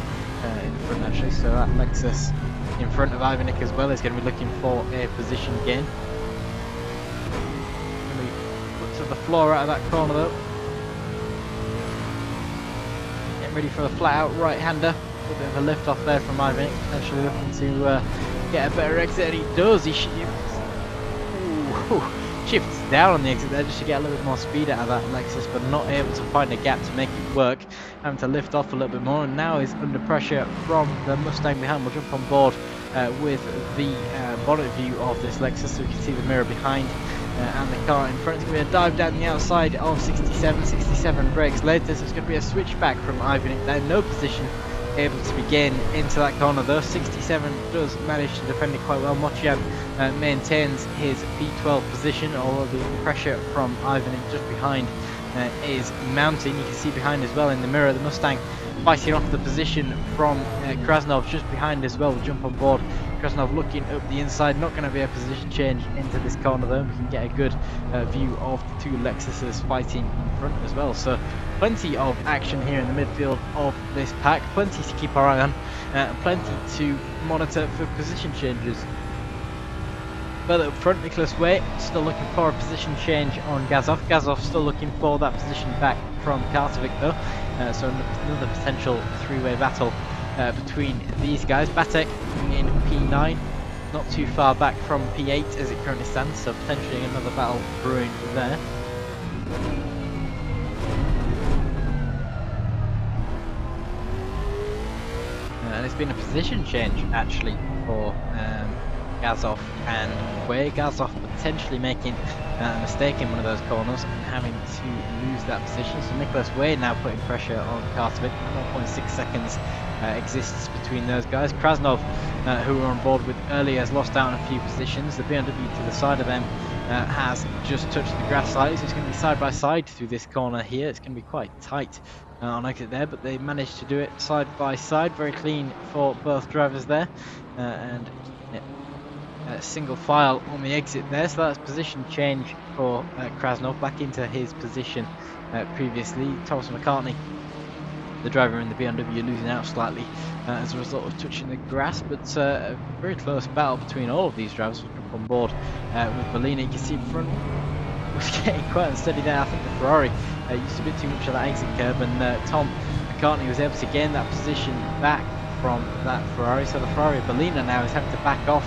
in front actually, so that Lexus in front of Ivanik as well is going to be looking for a position gain. Going to be put to the floor out of that corner though. Getting ready for the flat out right-hander. A bit of a lift off there from Ivanik, potentially looking to get a better exit, and he does. He shifts down on the exit there just to get a little bit more speed out of that Lexus, but not able to find a gap to make it work, having to lift off a little bit more, and now is under pressure from the Mustang behind. We'll jump on board with the bonnet view of this Lexus so we can see the mirror behind and the car in front is going to be a dive down the outside of 67. 67 brakes later, so it's going to be a switchback from Ivan. They're in no position able to be gained into that corner though. 67 does manage to defend it quite well. Mochian maintains his P12 position, although the pressure from Ivan just behind is mounting. You can see behind as well in the mirror the Mustang fighting off the position from Krasnov just behind as well. We'll jump on board. Krasnov looking up the inside, not going to be a position change into this corner though. We can get a good view of the two Lexuses fighting in front as well. So plenty of action here in the midfield of this pack, plenty to keep our eye on, plenty to monitor for position changes. Further up front, Nicholas Way still looking for a position change on Gazov. Gazov still looking for that position back from Kartovic though. So another potential three-way battle between these guys. Batek in P9, not too far back from P8 as it currently stands, so potentially another battle brewing there. And it's been a position change actually for Gazov and Way. Gazov potentially making a mistake in one of those corners and having to lose that position. So Nicholas Way now putting pressure on Kartovic. 1.6 seconds exists between those guys. Krasnov, who were on board with earlier, has lost out on a few positions. The BMW to the side of them has just touched the grass slightly, so it's going to be side by side through this corner here. It's going to be quite tight on exit there, but they managed to do it side by side. Very clean for both drivers there, and single file on the exit there. So that's position change for Krasnov back into his position previously. Thomas McCartney, the driver in the BMW, losing out slightly as a result of touching the grass, but a very close battle between all of these drivers. We'll jump on board with Bellini. You can see in front was getting quite unsteady there. I think the Ferrari used a bit too much of that exit curb, and Tom McCartney was able to gain that position back from that Ferrari. So the Ferrari Bellina now is having to back off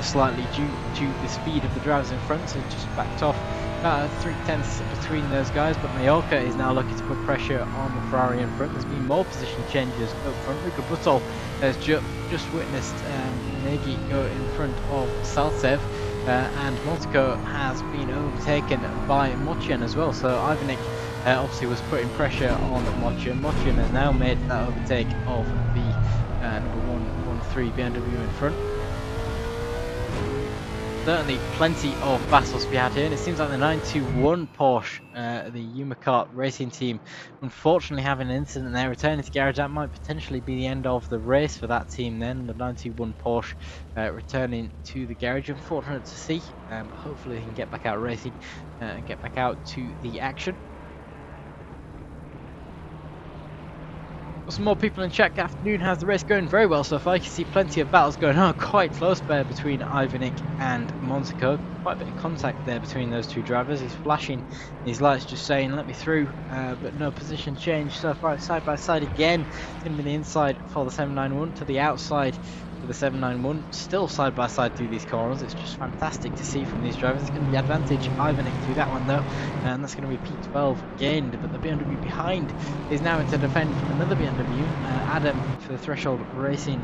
slightly due to the speed of the drivers in front, so just backed off about 3/10 between those guys. But Mallorca is now looking to put pressure on the Ferrari in front. There's been more position changes up front. Luka Butol has just witnessed Nagy go in front of Saltsev, and Monteko has been overtaken by Mochian as well. So Ivanik obviously was putting pressure on Mochian. Mochian has now made that overtake of the number 113 BMW in front. Certainly plenty of battles to be had here, and it seems like the 921 Porsche, the Umakart racing team, unfortunately having an incident there, returning to garage. That might potentially be the end of the race for that team then. The 921 Porsche returning to the garage. Unfortunate to see, but hopefully they can get back out racing and get back out to the action. Some more people in chat. Afternoon, how's the race going? Very well so far. You can see plenty of battles going on. Quite close there between Ivanik and Monteko. Quite a bit of contact there between those two drivers. He's flashing his lights just saying let me through, but no position change so far. Side by side again. It's going to be the inside for the 791 to the outside for the 791. Still side by side through these corners. It's just fantastic to see from these drivers. It's going to be advantage Ivanik through that one though, and that's going to be P12 gained, but the BMW behind is now in to defend from another BMW. Adam for the Threshold Racing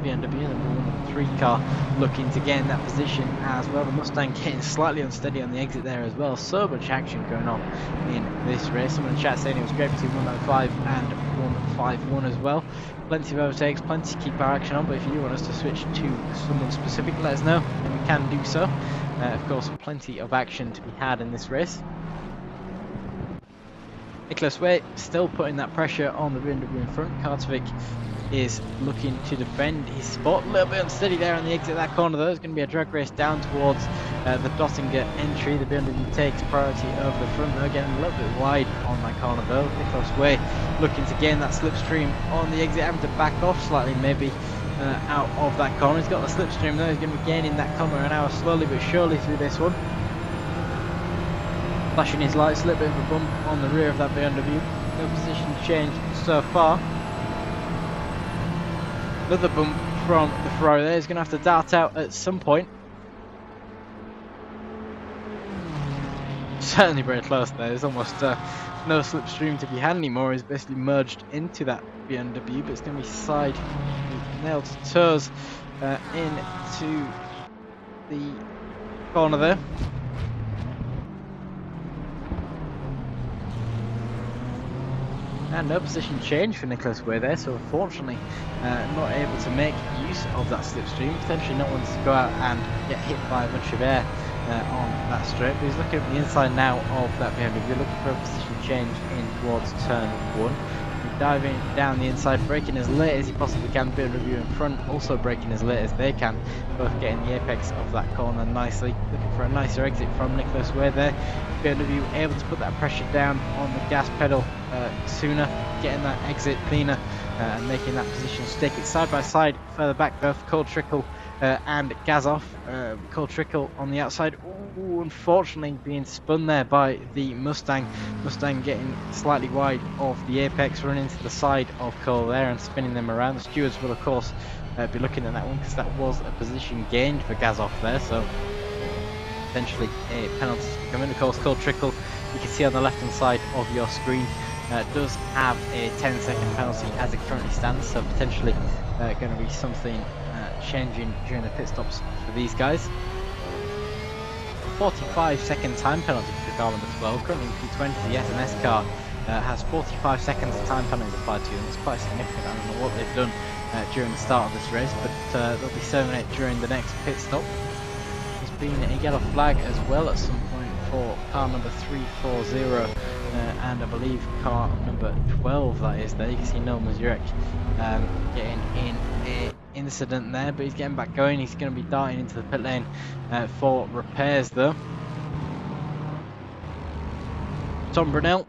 BMW, the number 113 car, looking to gain that position as well. The Mustang getting slightly unsteady on the exit there as well. So much action going on in this race. Someone in the chat saying it was great between 195 and 151 as well. Plenty of overtakes, plenty to keep our action on, but if you do want us to switch to someone specific, let us know and we can do so. Of course, plenty of action to be had in this race. Nicholas Way still putting that pressure on the BMW in front. Kartovic is looking to defend his spot. A little bit unsteady there on the exit of that corner though. It's going to be a drag race down towards the Dottinger entry. The BMW takes priority over the front though, getting a little bit wide on that corner though. Nicholas Way looking to gain that slipstream on the exit, having to back off slightly maybe out of that corner. He's got the slipstream though. He's going to be gaining that corner an hour slowly but surely through this one. Flashing his lights, a little bit of a bump on the rear of that BMW. No position change so far. Another bump from the Ferrari there. He's going to have to dart out at some point. Certainly very close there. There's almost no slipstream to be had anymore. He's basically merged into that BMW, but it's going to be side nailed to toes into the corner there. And no position change for Nicholas Way there, so unfortunately not able to make use of that slipstream. Potentially not wanting to go out and get hit by a bunch of air on that straight, but he's looking at the inside now of that BMW, looking for a position change in towards turn 1. He's diving down the inside, braking as late as he possibly can. BMW in front also braking as late as they can, both getting the apex of that corner nicely. Looking for a nicer exit from Nicholas Way there. BMW able to put that pressure down on the gas pedal sooner, getting that exit cleaner and making that position stick. It's side by side further back, both Cole Trickle and Gazoff. Cole Trickle on the outside. Ooh, unfortunately being spun there by the Mustang. Mustang getting slightly wide of the apex, running into the side of Cole there and spinning them around. The stewards will of course be looking at that one because that was a position gained for Gazoff there, so potentially a penalty coming. Of course, Cole Trickle, you can see on the left hand side of your screen, does have a 10-second penalty as it currently stands, so potentially going to be something changing during the pit stops for these guys. 45-second time penalty for car number 12. Currently in P20, the SMS car has 45 seconds of time penalties applied to them. It's quite significant. I don't know what they've done during the start of this race, but they'll be serving it during the next pit stop. There's been a yellow flag as well at some point for car number 340 and I believe car number 12, that is there. You can see Noel Mazurek getting in a incident there, but he's getting back going. He's going to be darting into the pit lane for repairs though. Tom Brunel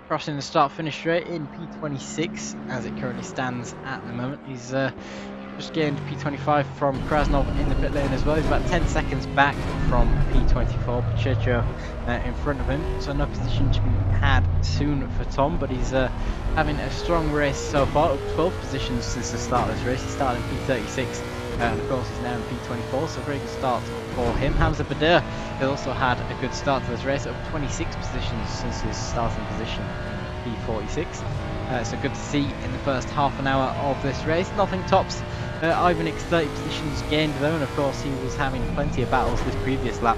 crossing the start-finish straight in P26 as it currently stands at the moment. He's just gained P25 from Krasnov in the pit lane as well. He's about 10 seconds back from P24. Pacheco in front of him, so no position to be had soon for Tom, but he's having a strong race so far, up 12 positions since the start of this race. He started in P36 and of course he's now in P24, so a very good start for him. Hamza Bader has also had a good start to this race, up 26 positions since his starting position in P46. So good to see in the first half an hour of this race. Nothing tops Ivanik's 30 positions gained though, and of course he was having plenty of battles this previous lap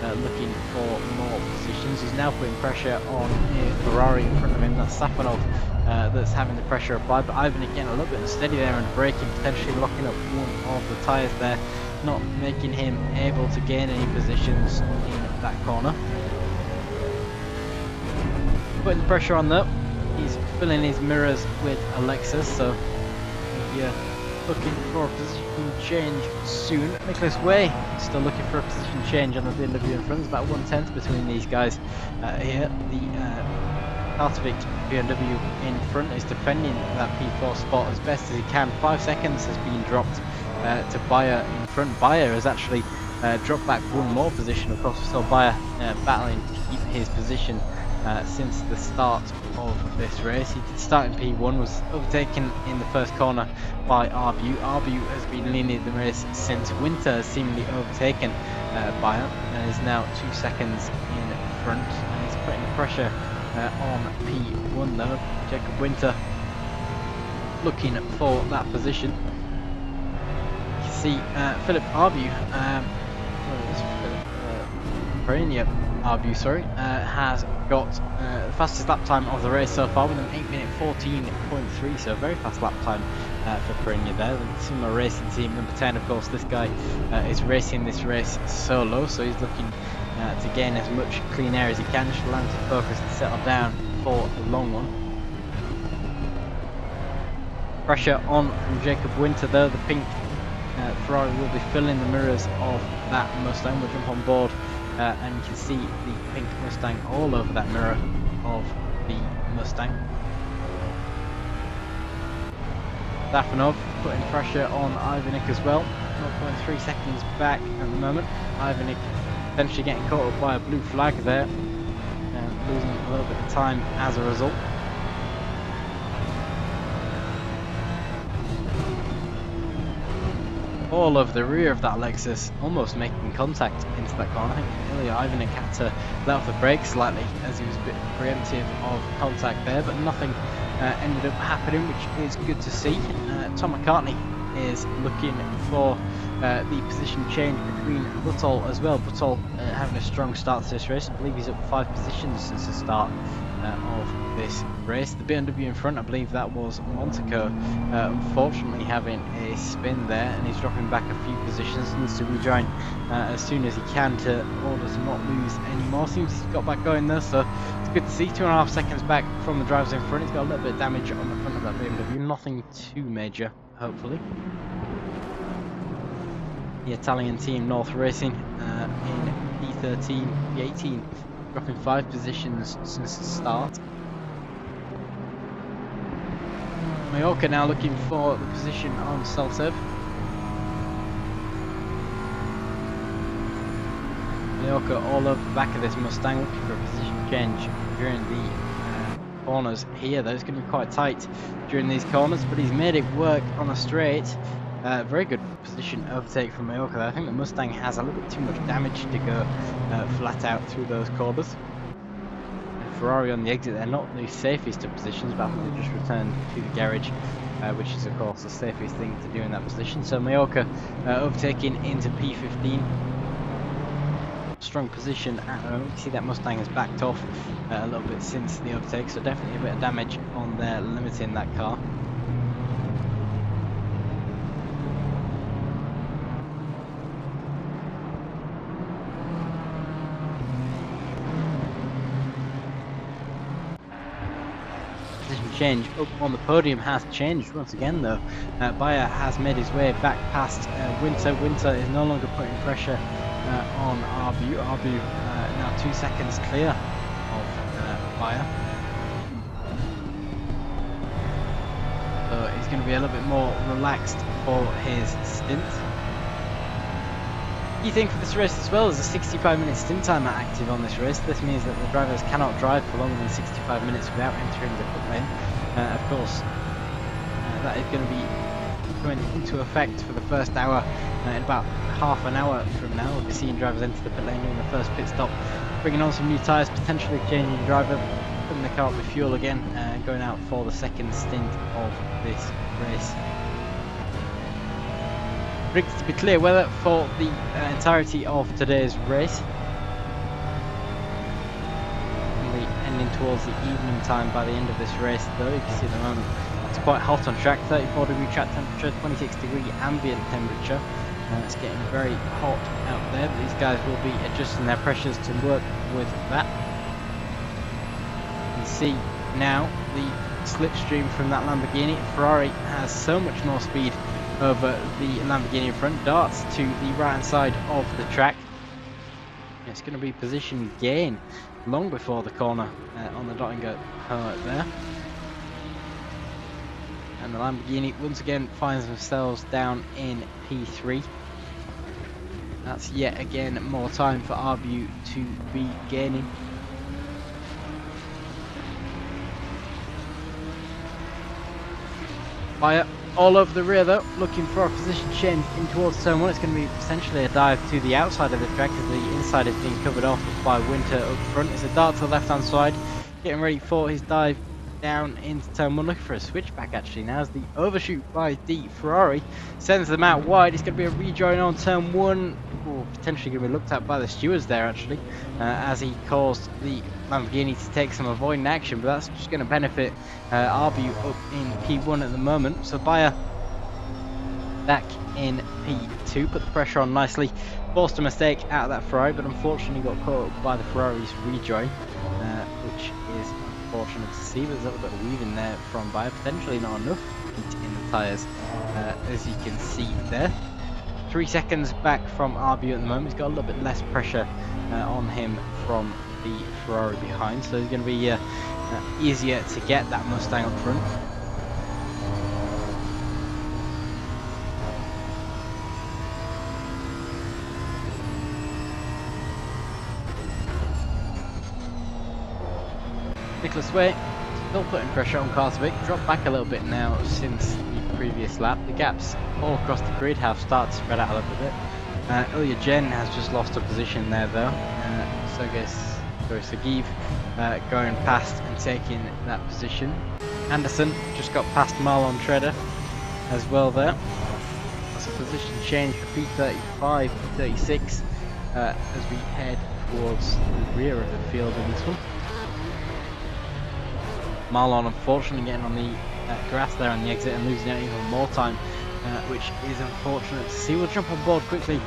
looking for more positions. He's now putting pressure on a Ferrari in front of him, that's Safanov that's having the pressure applied, but Ivanik getting a little bit unsteady there and braking, potentially locking up one of the tyres there, not making him able to gain any positions in that corner. Putting the pressure on though. He's filling his mirrors with Alexis, so you're looking for a position change soon. Nicholas Way still looking for a position change on the BMW in front. There's about 1/10 between these guys here. The Artvik BMW in front is defending that P4 spot as best as he can. 5 seconds has been dropped to Bayer in front. Bayer has actually dropped back one more position. Of course, we saw Bayer battling to keep his position since the start of this race. He did start in P1, was overtaken in the first corner by Arbu. Arbu has been leading the race since Winter has seemingly overtaken Bayer and is now 2 seconds in front, and he's putting the pressure on P1 though. Jacob Winter looking for that position. You can see Philip Arbu, Arbu, sorry, has got the fastest lap time of the race so far with an 8-minute 14.3, so a very fast lap time for Perinia there. The similar racing team, number 10, of course, this guy is racing this race solo, so he's looking to gain as much clean air as he can, just allow him to focus and settle down for a long one. Pressure on from Jacob Winter though. The pink Ferrari will be filling the mirrors of that Mustang. We'll jump on board and you can see the pink Mustang all over that mirror of the Mustang. Safanov putting pressure on Ivanik as well. 0.3 seconds back at the moment. Ivanik potentially getting caught up by a blue flag there and losing a little bit of time as a result. All over the rear of that Lexus, almost making contact into that corner. I think earlier Ivanik had to let off the brakes slightly as he was a bit preemptive of contact there, but nothing ended up happening, which is good to see. Tom McCartney is looking for the position change between Butol as well. Butol having a strong start to this race. I believe he's up 5 positions since the start of this race. The BMW in front, I believe that was Monteco, unfortunately having a spin there, and he's dropping back a few positions. Needs to rejoin as soon as he can to order to not lose any more. Seems he's got back going there, so it's good to see. 2.5 seconds back from the drivers in front. He's got a little bit of damage on the front of that BMW, nothing too major, hopefully. The Italian team North Racing in P13, P18, dropping 5 positions since the start. Mallorca now looking for the position on Selsev. Mallorca all over the back of this Mustang, looking for a position change during the corners here. Though it's going to be quite tight during these corners, but he's made it work on a straight. Very good position overtake from Mallorca. I think the Mustang has a little bit too much damage to go flat out through those corners. And Ferrari on the exit, they're not the safest of positions, but I think they just returned to the garage, which is of course the safest thing to do in that position. So Mallorca overtaking into P15. Strong position at the moment. You see that Mustang has backed off a little bit since the overtake, so definitely a bit of damage on there limiting that car. Change up on the podium has changed once again though. Bayer has made his way back past Winter. Winter is no longer putting pressure on Arbu. Arbu now 2 seconds clear of Bayer. So he's going to be a little bit more relaxed for his stint. Key thing for this race as well is a 65-minute stint timer active on this race. This means that the drivers cannot drive for longer than 65 minutes without entering the pit lane. Of course, that is going to be going into effect for the first hour. In about half an hour from now, we'll be seeing drivers enter the pit lane doing the first pit stop, bringing on some new tyres, potentially changing driver, putting the car up with fuel again, and going out for the second stint of this race. To be clear weather for the entirety of today's race. We'll be ending towards the evening time by the end of this race though. You can see at the moment it's quite hot on track, 34-degree track temperature, 26-degree ambient temperature. It's getting very hot out there, but these guys will be adjusting their pressures to work with that. You can see now the slipstream from that Lamborghini. Ferrari has so much more speed over the Lamborghini in front, darts to the right hand side of the track. It's going to be position gain long before the corner on the Dottinger there. And the Lamborghini once again finds themselves down in P3. That's yet again more time for Arbu to be gaining. Bayer all over the rear though, looking for a position change in towards turn 1. It's going to be essentially a dive to the outside of the track as the inside is being covered off by Winter up front. It's a dart to the left hand side, getting ready for his dive down into turn 1, looking for a switchback actually now as the overshoot by the Ferrari sends them out wide. It's going to be a rejoin on turn 1, or potentially going to be looked at by the stewards there actually, as he caused the Lamborghini to take some avoiding action, but that's just going to benefit Arbu up in P1 at the moment. So Bayer back in P2, put the pressure on nicely, forced a mistake out of that Ferrari, but unfortunately got caught up by the Ferrari's rejoin, which is unfortunate to see. There's a little bit of weaving there from Bayer, potentially not enough heat in the tyres, as you can see there. 3 seconds back from Arbu at the moment. He's got a little bit less pressure on him from the Ferrari behind, so it's going to be easier to get that Mustang up front. Nicholas Way still putting pressure on Kartovic, dropped back a little bit now since the previous lap. The gaps all across the grid have started to spread out a little bit. Ilya Jen has just lost a position there though. Sergeev going past and taking that position. Anderson just got past Marlon Treader as well there. That's a position change for P35, P36 as we head towards the rear of the field in this one. Marlon unfortunately getting on the grass there on the exit and losing out even more time, which is unfortunate to see. We'll jump on board quickly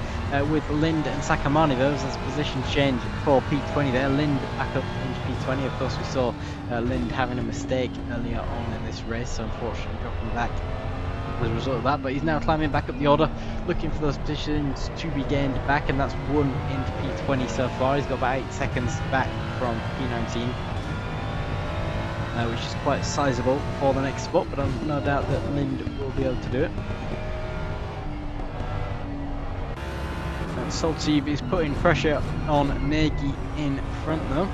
with Lind and Sakamani. Those as position change for P20 there. Lind back up into P20. Of course, we saw Lind having a mistake earlier on in this race, so unfortunately dropping back as a result of that, but he's now climbing back up the order, looking for those positions to be gained back, and that's one into P20 so far. He's got about 8 seconds back from P19, which is quite sizable for the next spot, but I've no doubt that Lind will be able to do it. Saltsev is putting pressure on Nagy in front though.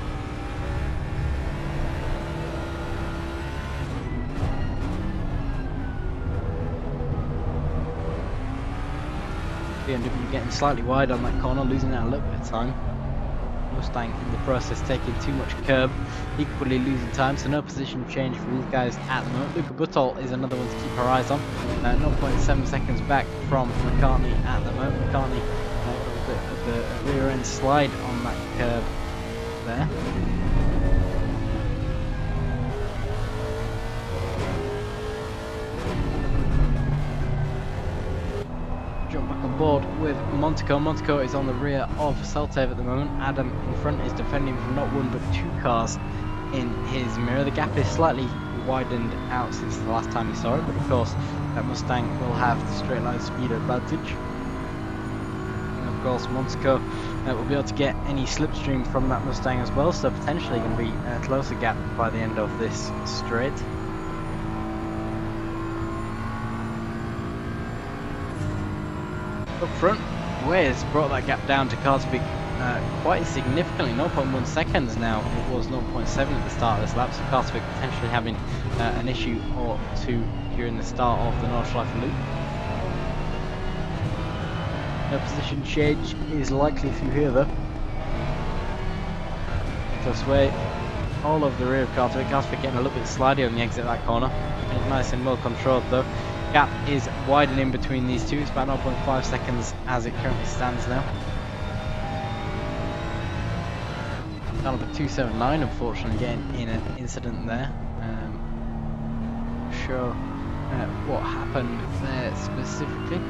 BMW getting slightly wide on that corner, losing out a little bit of time. Mustang in the process taking too much curb, equally losing time, so no position change for these guys at the moment. Luca Buttol is another one to keep our eyes on, 0.7 seconds back from McCartney at the moment. McCartney a bit of the rear end slide on that curb there. Jump back on board with Montecco. Montecco is on the rear of Saltsev at the moment. Adam in front is defending from not one but 2 cars in his mirror. The gap is slightly widened out since the last time we saw it, but of course that Mustang will have the straight line speed advantage. And of course Montecco will be able to get any slipstream from that Mustang as well, so potentially going to be a closer gap by the end of this straight. Up front, Waze brought that gap down to Kartvik quite significantly, 0.1 seconds now. It was 0.7 at the start of this lap, so Kartvik potentially having an issue or two during the start of the Nordschleife loop. No position change is likely through here though. So Sway all over the rear of Kartvik. Kartvik getting a little bit slidey on the exit of that corner. It's nice and well controlled though. Gap is widening between these two. It's about 0.5 seconds as it currently stands now. Down to 279, unfortunately, getting in an incident there. Not sure what happened there specifically.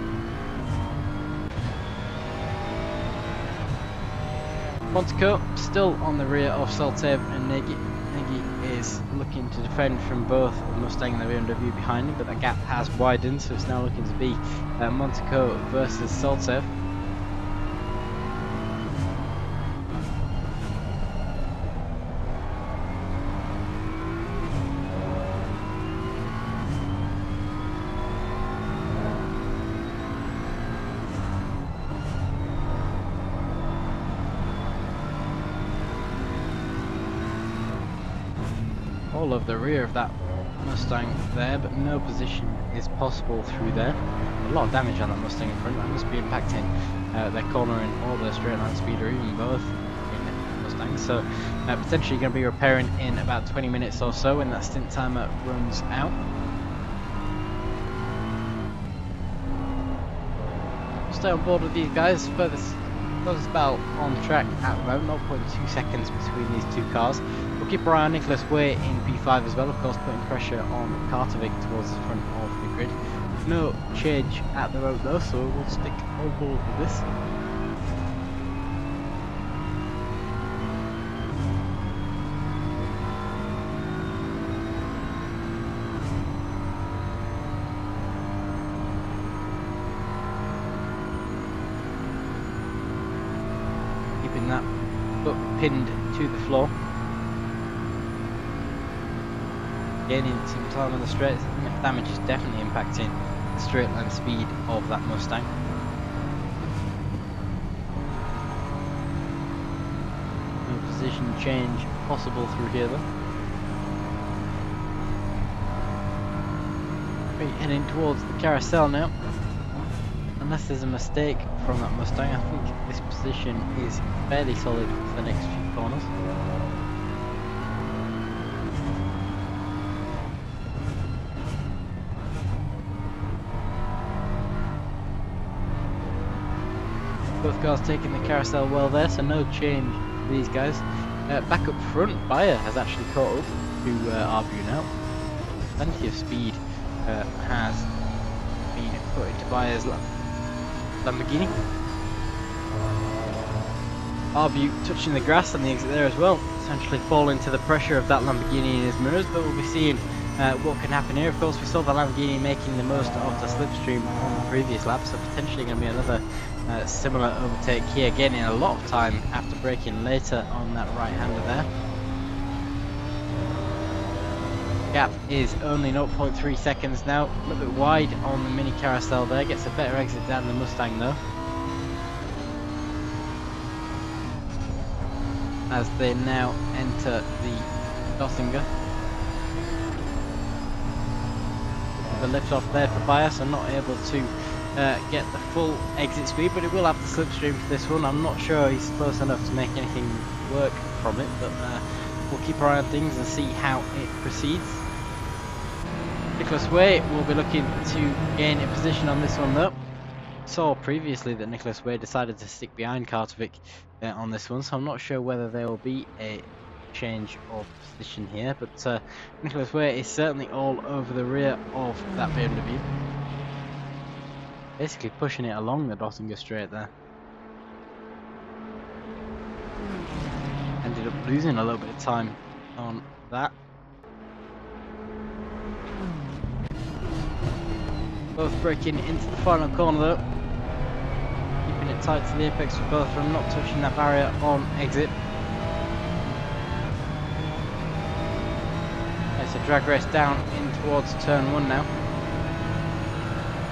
Montecco still on the rear of Saltsev and Nagy. Nagy is looking to defend from both the Mustang and the BMW behind him, but that gap has widened, so it's now looking to be Montecco versus Saltsev. All of the rear of that Mustang there, but no position is possible through there. A lot of damage on that Mustang in front. That must be impacting their cornering or their straight line speed, or even both in Mustangs. So potentially going to be repairing in about 20 minutes or so when that stint timer runs out. Stay on board with these guys. Furthest battle on track at the moment, 0.2 seconds between these two cars. We'll keep our eye on Nicholas Way in P5 as well, of course putting pressure on Kartvik towards the front of the grid. No change at the moment though, so we'll stick on board with this. Keeping that foot pinned to the floor. Gaining some time on the straights. I think that damage is definitely impacting the straight line speed of that Mustang. No position change possible through here though. We're heading towards the carousel now. Unless there's a mistake from that Mustang, I think this position is fairly solid for the next few corners. Both cars taking the carousel well there, so no change for these guys. Back up front, Bayer has actually caught up. to Arbu now. Plenty of speed has been put into Bayer's Lamborghini. Arbu touching the grass on the exit there as well, essentially falling to the pressure of that Lamborghini in his mirrors, but we'll be seeing what can happen here. Of course, we saw the Lamborghini making the most of the slipstream on the previous lap, so potentially going to be another similar overtake here, gaining a lot of time after braking later on that right-hander there. Gap is only 0.3 seconds now, a little bit wide on the mini carousel there, gets a better exit down the Mustang though, as they now enter the Dottinger. The lift off there for Bayer, so not able to get the full exit speed, but it will have the slipstream for this one. I'm not sure he's close enough to make anything work from it, but we'll keep our eye on things and see how it proceeds. Nicholas Way will be looking to gain a position on this one though. Saw previously that Nicholas Way decided to stick behind Kartovic on this one, so I'm not sure whether there will be a change of position here, but Nicholas Way is certainly all over the rear of that BMW, basically pushing it along the Dottinger straight there. Ended up losing a little bit of time on that. Both braking into the final corner though, keeping it tight to the apex for both of them, not touching that barrier on exit. It's a drag race down in towards turn 1 now.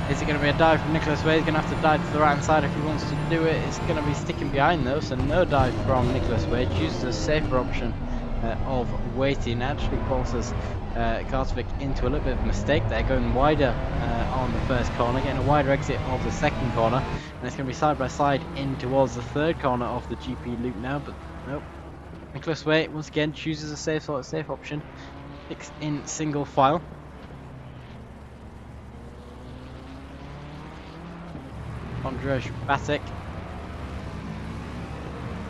Is it going to be a dive from Nicholas Way? He's going to have to dive to the right hand side if he wants to do it. It's going to be sticking behind though, so no dive from Nicholas Way. Chooses a safer option of waiting. Actually forces Kartovic into a little bit of a mistake there, going wider on the first corner, getting a wider exit of the second corner, and it's going to be side by side in towards the third corner of the GP loop now, but nope. Nicholas Way once again chooses a safe option, sticks in single file. Andrzej Batek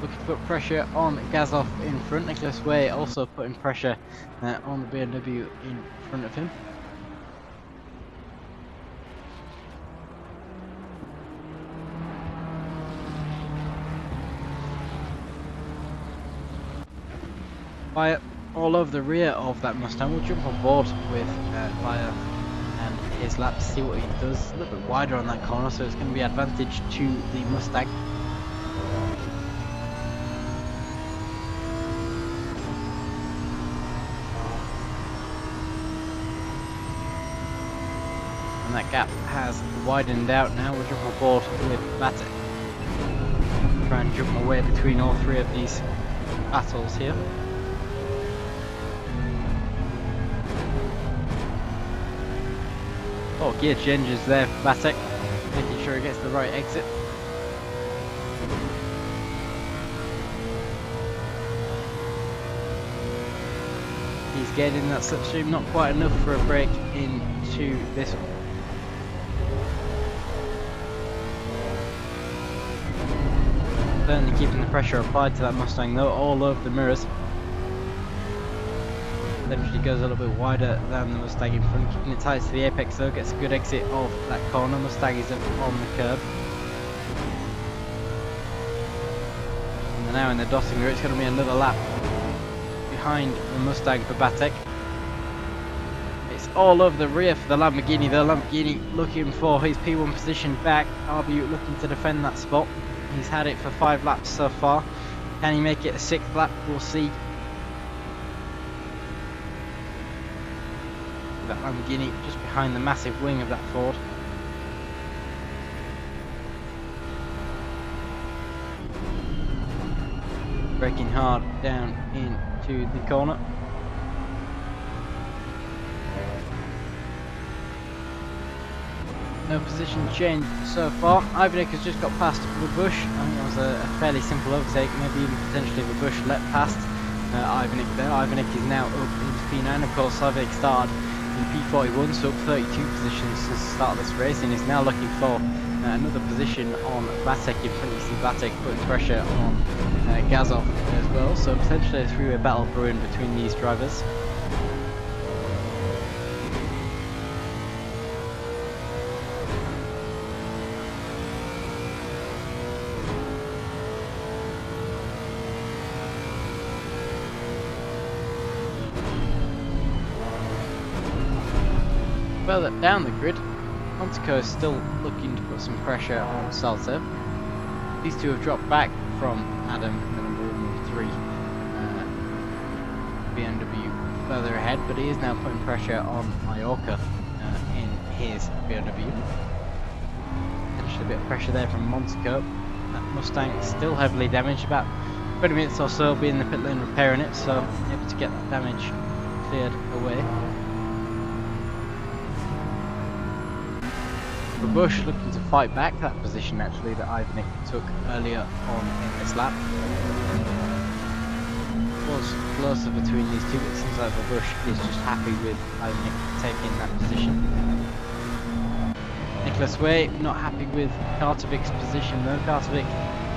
looking to put pressure on Gazov in front. Nicholas Way also putting pressure on the BMW in front of him. Bayer all over the rear of that Mustang. We'll jump on board with Bayer and his lap to see what he does. A little bit wider on that corner, so it's going to be advantage to the Mustang. And that gap has widened out now. We'll jump on board with Batek. Try and jump away between all three of these battles here. Oh, gear changes there for Batek, making sure he gets the right exit. He's gaining that slipstream, not quite enough for a break into this one. Certainly keeping the pressure applied to that Mustang though, all over the mirrors. Eventually goes a little bit wider than the Mustang in front, keeping it tight to the apex though, gets a good exit of that corner. Mustang is up on the curb. And now in the Dottinger, it's going to be another lap behind the Mustang for Batek. It's all over the rear for the Lamborghini though. Lamborghini looking for his P1 position back. Arbu looking to defend that spot. He's had it for 5 laps so far. Can he make it a 6th lap? We'll see. That Lamborghini just behind the massive wing of that Ford. Braking hard down into the corner. No position change so far. Ivanek has just got past Bush. I think that was a fairly simple overtake, maybe even potentially Bush let past Ivanek there. Ivanek is now up into P9. Of course, Ivanek started in P41, so up 32 positions to start this race, and is now looking for another position on Batek. In front you see Batek putting pressure on Gazov as well, so potentially a three-way battle brewing between these drivers. Further down the grid, Monaco is still looking to put some pressure on Salter. These two have dropped back from Adam in the number 113 BMW further ahead, but he is now putting pressure on Mallorca in his BMW. Potentially a bit of pressure there from Monaco. That Mustang is still heavily damaged, about 20 minutes or so being in the pit lane repairing it, so able to get that damage cleared away. Bush looking to fight back that position actually that Ivanik took earlier on in this lap. It was closer between these two, but it seems like Bush is just happy with Ivanik taking that position. Nicholas Way not happy with Kartovic's position though. Kartovic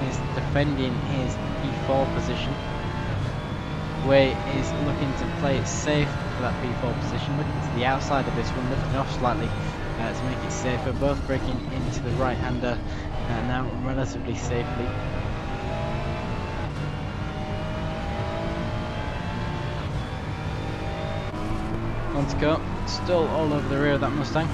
is defending his P4 position. Way is looking to play it safe for that P4 position, looking to the outside of this one, lifting off slightly to make it safer. Both breaking into the right-hander now relatively safely. Monaco still all over the rear of that Mustang.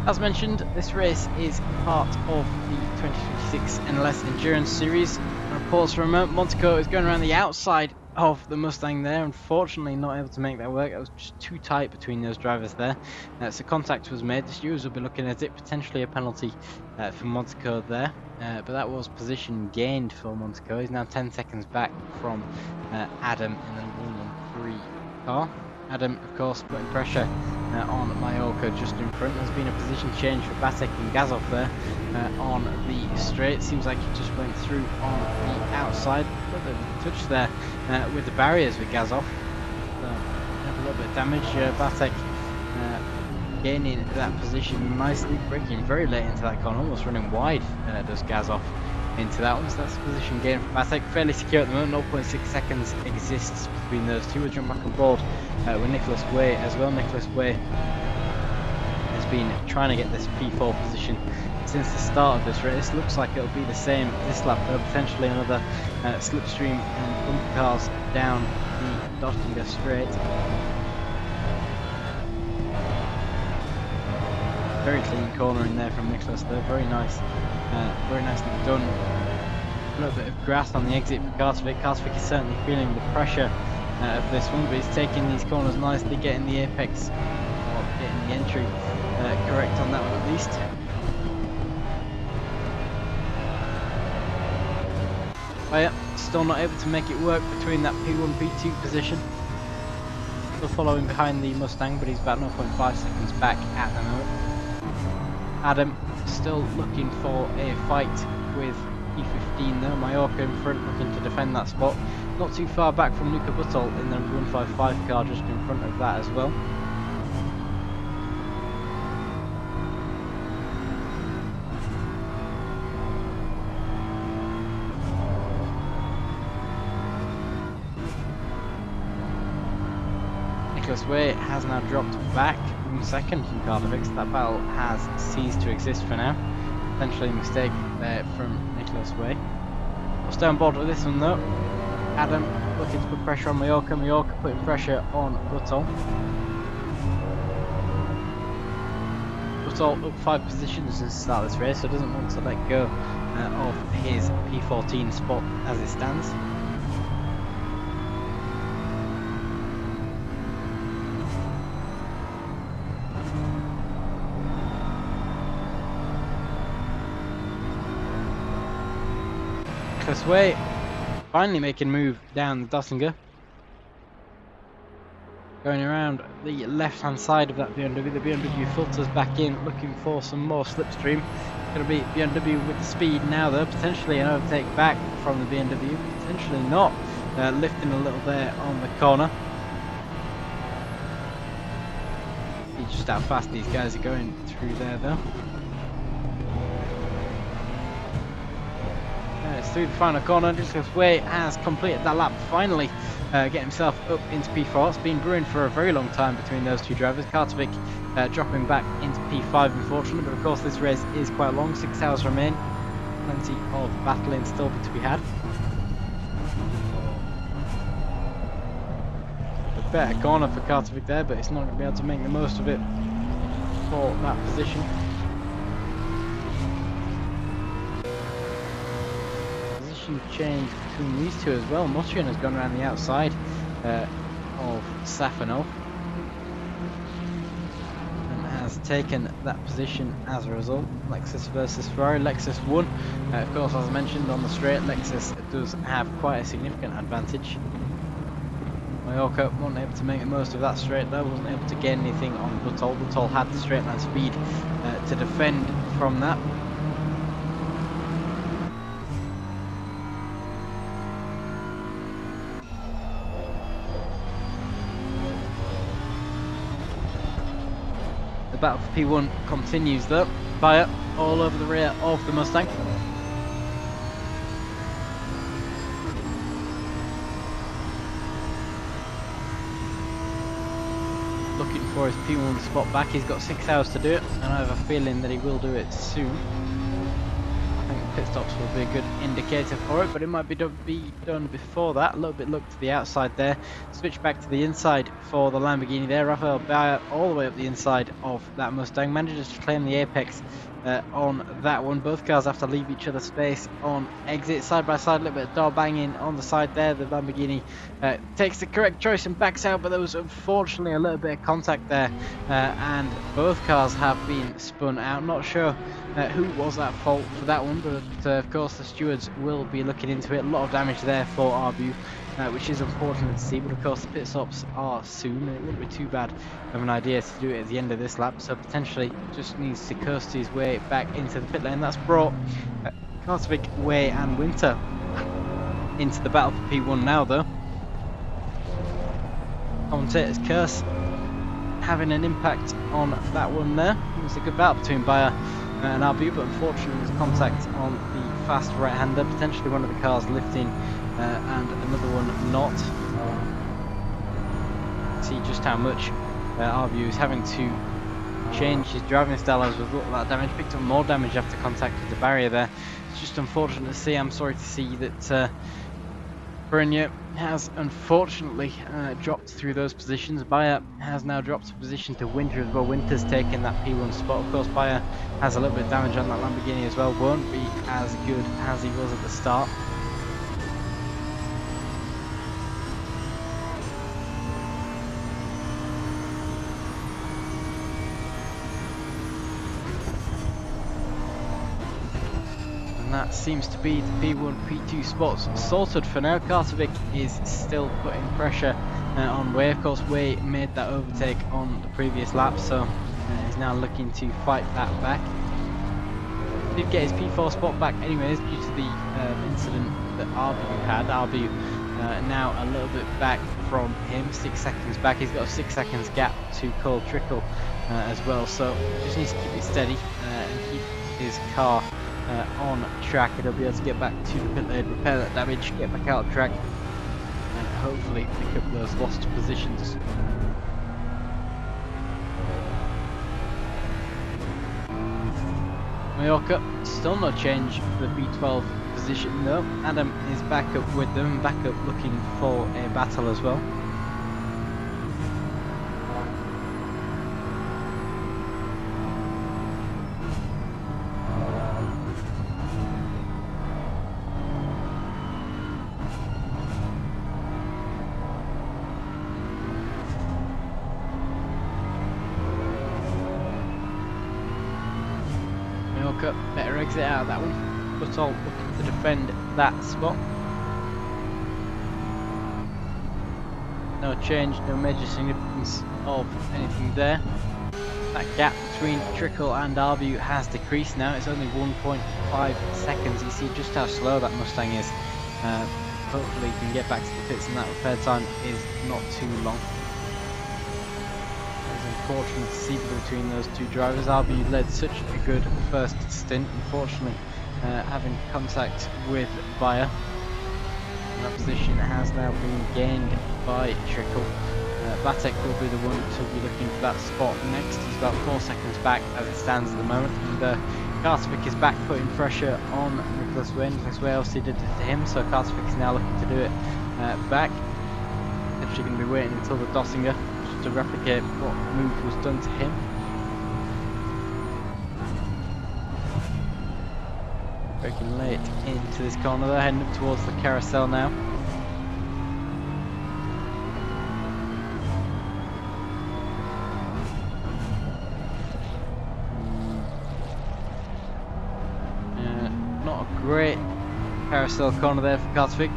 As mentioned, this race is part of the 2026 NLS Endurance Series. And of course, remember, Monaco is going around the outside of the Mustang there. Unfortunately, not able to make that work. It was just too tight between those drivers there. So contact was made. The stewards will be looking at it. Potentially a penalty for Monaco there. But that was position gained for Monaco. He's now 10 seconds back from Adam in the 113 car. Adam, of course, putting pressure on Mallorca just in front. There's been a position change for Batek and Gazov there on the straight. Seems like he just went through on the outside. A little bit of a touch there with the barriers with Gazov. So, a little bit of damage. Batek gaining that position nicely, braking very late into that corner, almost running wide does Gazov into that one. So that's a position gain for Batek. Fairly secure at the moment. 0.6 seconds exists between those two. We'll jump back on board with Nicholas Way as well. Nicholas Way has been trying to get this P4 position since the start of this race. Looks like it'll be the same this lap though. Potentially another slipstream and bumper cars down the Dortmunder straight. Very clean corner in there from Nicholas though. Very nice. Very nicely done. A little bit of grass on the exit for Kartovic. Kartovic is certainly feeling the pressure of this one, but he's taking these corners nicely, getting the apex or getting the entry correct on that one at least. But yeah, still not able to make it work between that P1, P2 position. Still following behind the Mustang, but he's about 0.5 seconds back at the moment. Adam still looking for a fight with E15 though. Mallorca in front looking to defend that spot. Not too far back from Luca Buttel in the 155 car, just in front of that as well. Nicholas Way has now dropped back 1 second from Kartovic, so that battle has ceased to exist for now. Potentially a mistake there from Nicholas Way. We'll stay on board with this one though. Adam looking to put pressure on Mallorca. Mallorca putting pressure on Buttel. Buttel up 5 positions since the start of this race, so doesn't want to let go of his P14 spot as it stands. Nicholas Way finally making a move down the Dossinger. Going around the left hand side of that BMW. The BMW filters back in, looking for some more slipstream. Going to be BMW with the speed now though. Potentially an overtake back from the BMW. Potentially not. Lifting a little there on the corner. See just how fast these guys are going through there though. It's through the final corner. Nicholas Way has completed that lap, finally getting himself up into P4. It's been brewing for a very long time between those two drivers. Kartovic dropping back into P5 unfortunately, but of course this race is quite long, 6 hours remain. Plenty of battling still to be had. better corner for Kartovic there, but it's not going to be able to make the most of it for that position. Position change between these two as well. Moshian has gone around the outside of Safanov and has taken that position as a result. Lexus versus Ferrari. Lexus won. Of course, as I mentioned on the straight, Lexus does have quite a significant advantage. Mallorca wasn't able to make the most of that straight though, wasn't able to gain anything on Butol. Butol had the straight line speed to defend from that. The battle for P1 continues though. Bayer all over the rear of the Mustang. Looking for his P1 spot back. He's got 6 hours to do it, and I have a feeling that he will do it soon. I think pit stops will be a good indicator for it, but it might be done before that. A little bit look to the outside there. Switch back to the inside for the Lamborghini there. Rafael Bayer all the way up the inside of that Mustang. Manages to claim the apex on that one. Both cars have to leave each other space on exit. Side by side, a little bit of door banging on the side there. The Lamborghini takes the correct choice and backs out, but there was unfortunately a little bit of contact there, and both cars have been spun out. Not sure who was at fault for that one, but of course the stewards will be looking into it. A lot of damage there for Arbu, which is unfortunate to see, but of course the pit stops are soon, and it wouldn't be too bad of an idea to do it at the end of this lap, so potentially just needs to coast his way back into the pit lane. That's brought Kartovic, Way and Winter into the battle for P1 now though. Commentator's curse having an impact on that one there. It was a good battle between Bayer and Arbu, but unfortunately there's contact on the fast right-hander, potentially one of the cars lifting and another one not. See just how much Arbu is having to change his driving style as a result of that damage. Picked up more damage after contact with the barrier there. It's just unfortunate to see. I'm sorry to see that Perinya has unfortunately dropped through those positions. Bayer has now dropped a position to Winter as well. Winter's taken that P1 spot. Of course, Bayer has a little bit of damage on that Lamborghini as well. Won't be as good as he was at the start. And that seems to be the P1, P2 spots sorted for now. Kartovic is still putting pressure on Way. Of course, Way made that overtake on the previous lap, so he's now looking to fight that back. Did get his P4 spot back anyways due to the incident that Arbu had. Arbu now a little bit back from him, 6 seconds back. He's got a 6 seconds gap to Cole Trickle as well, so just needs to keep it steady and keep his car on track, and he'll be able to get back to the pit lane, repair that damage, get back out of track, and hopefully pick up those lost positions. Mallorca, still no change for the B12 position though. Adam is back up with them, back up looking for a battle as well. Better exit out of that one, but all looking to defend that spot. No change, no major significance of anything there. That gap between Trickle and Arbu has decreased now. It's only 1.5 seconds. You see just how slow that Mustang is. Hopefully he can get back to the pits and that repair time is not too long. Unfortunate to see between those two drivers. Arbu led such a good first stint, unfortunately having contact with Bayer. And that position has now been gained by Trickle. Batek will be the one to be looking for that spot next. He's about 4 seconds back as it stands at the moment, and Kartovic is back putting pressure on Nicholas Way. Nicholas Way obviously did it to him, so Kartovic is now looking to do it back. potentially going to be waiting until the Dossinger just to replicate what move was done to him. Breaking late into this corner there, heading up towards the carousel now. Not a great carousel corner there for Kartvik.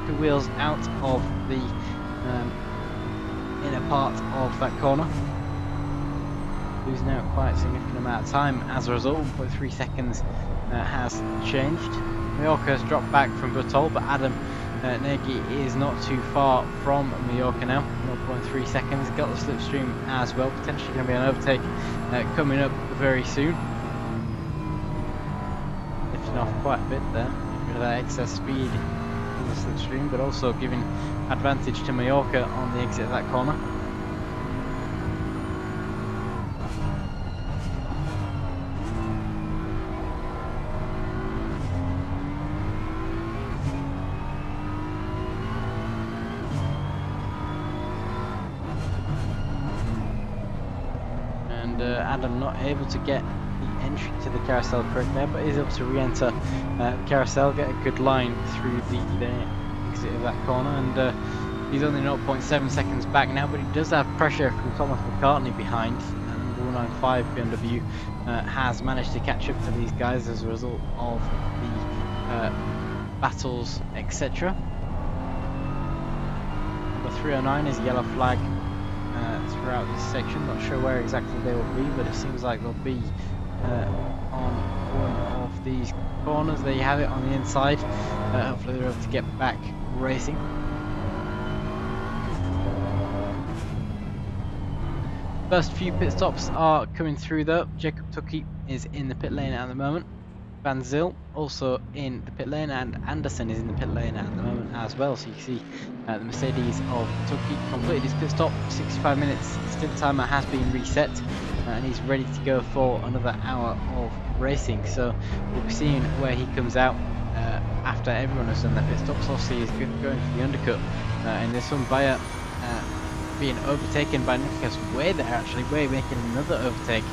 2 wheels out of the inner part of that corner. Losing out quite a significant amount of time as a result. 1.3 seconds has changed. Mallorca has dropped back from Butol, but Adam Nagy is not too far from Mallorca now. 0.3 seconds. Got the slipstream as well. Potentially going to be an overtake coming up very soon. Lifting off quite a bit there. Getting rid of that excess speed on the slipstream, but also giving advantage to Mallorca on the exit of that corner. Adam not able to get the entry to the carousel correct there, but is able to re-enter the carousel, get a good line through the exit of that corner, and he's only 0.7 seconds back now, but he does have pressure from Thomas McCartney behind. Number 195 BMW has managed to catch up to these guys as a result of the battles, etc. Number 309 is yellow flag throughout this section. Not sure where exactly they will be, but it seems like they'll be on one of these corners. There you have it on the inside. Hopefully they're able to get back racing. First few pit stops are coming through though. Jacob Tukey is in the pit lane at the moment. Van Zyl also in the pit lane, and Anderson is in the pit lane at the moment as well. So you see the Mercedes of Tukey completed his pit stop. 65 minutes stint timer has been reset, and he's ready to go for another hour of racing. So we'll be seeing where he comes out after everyone has done their pit stops. Obviously he's going for the undercut in this one. Bayer being overtaken by Nicholas Way there, actually. Way making another overtake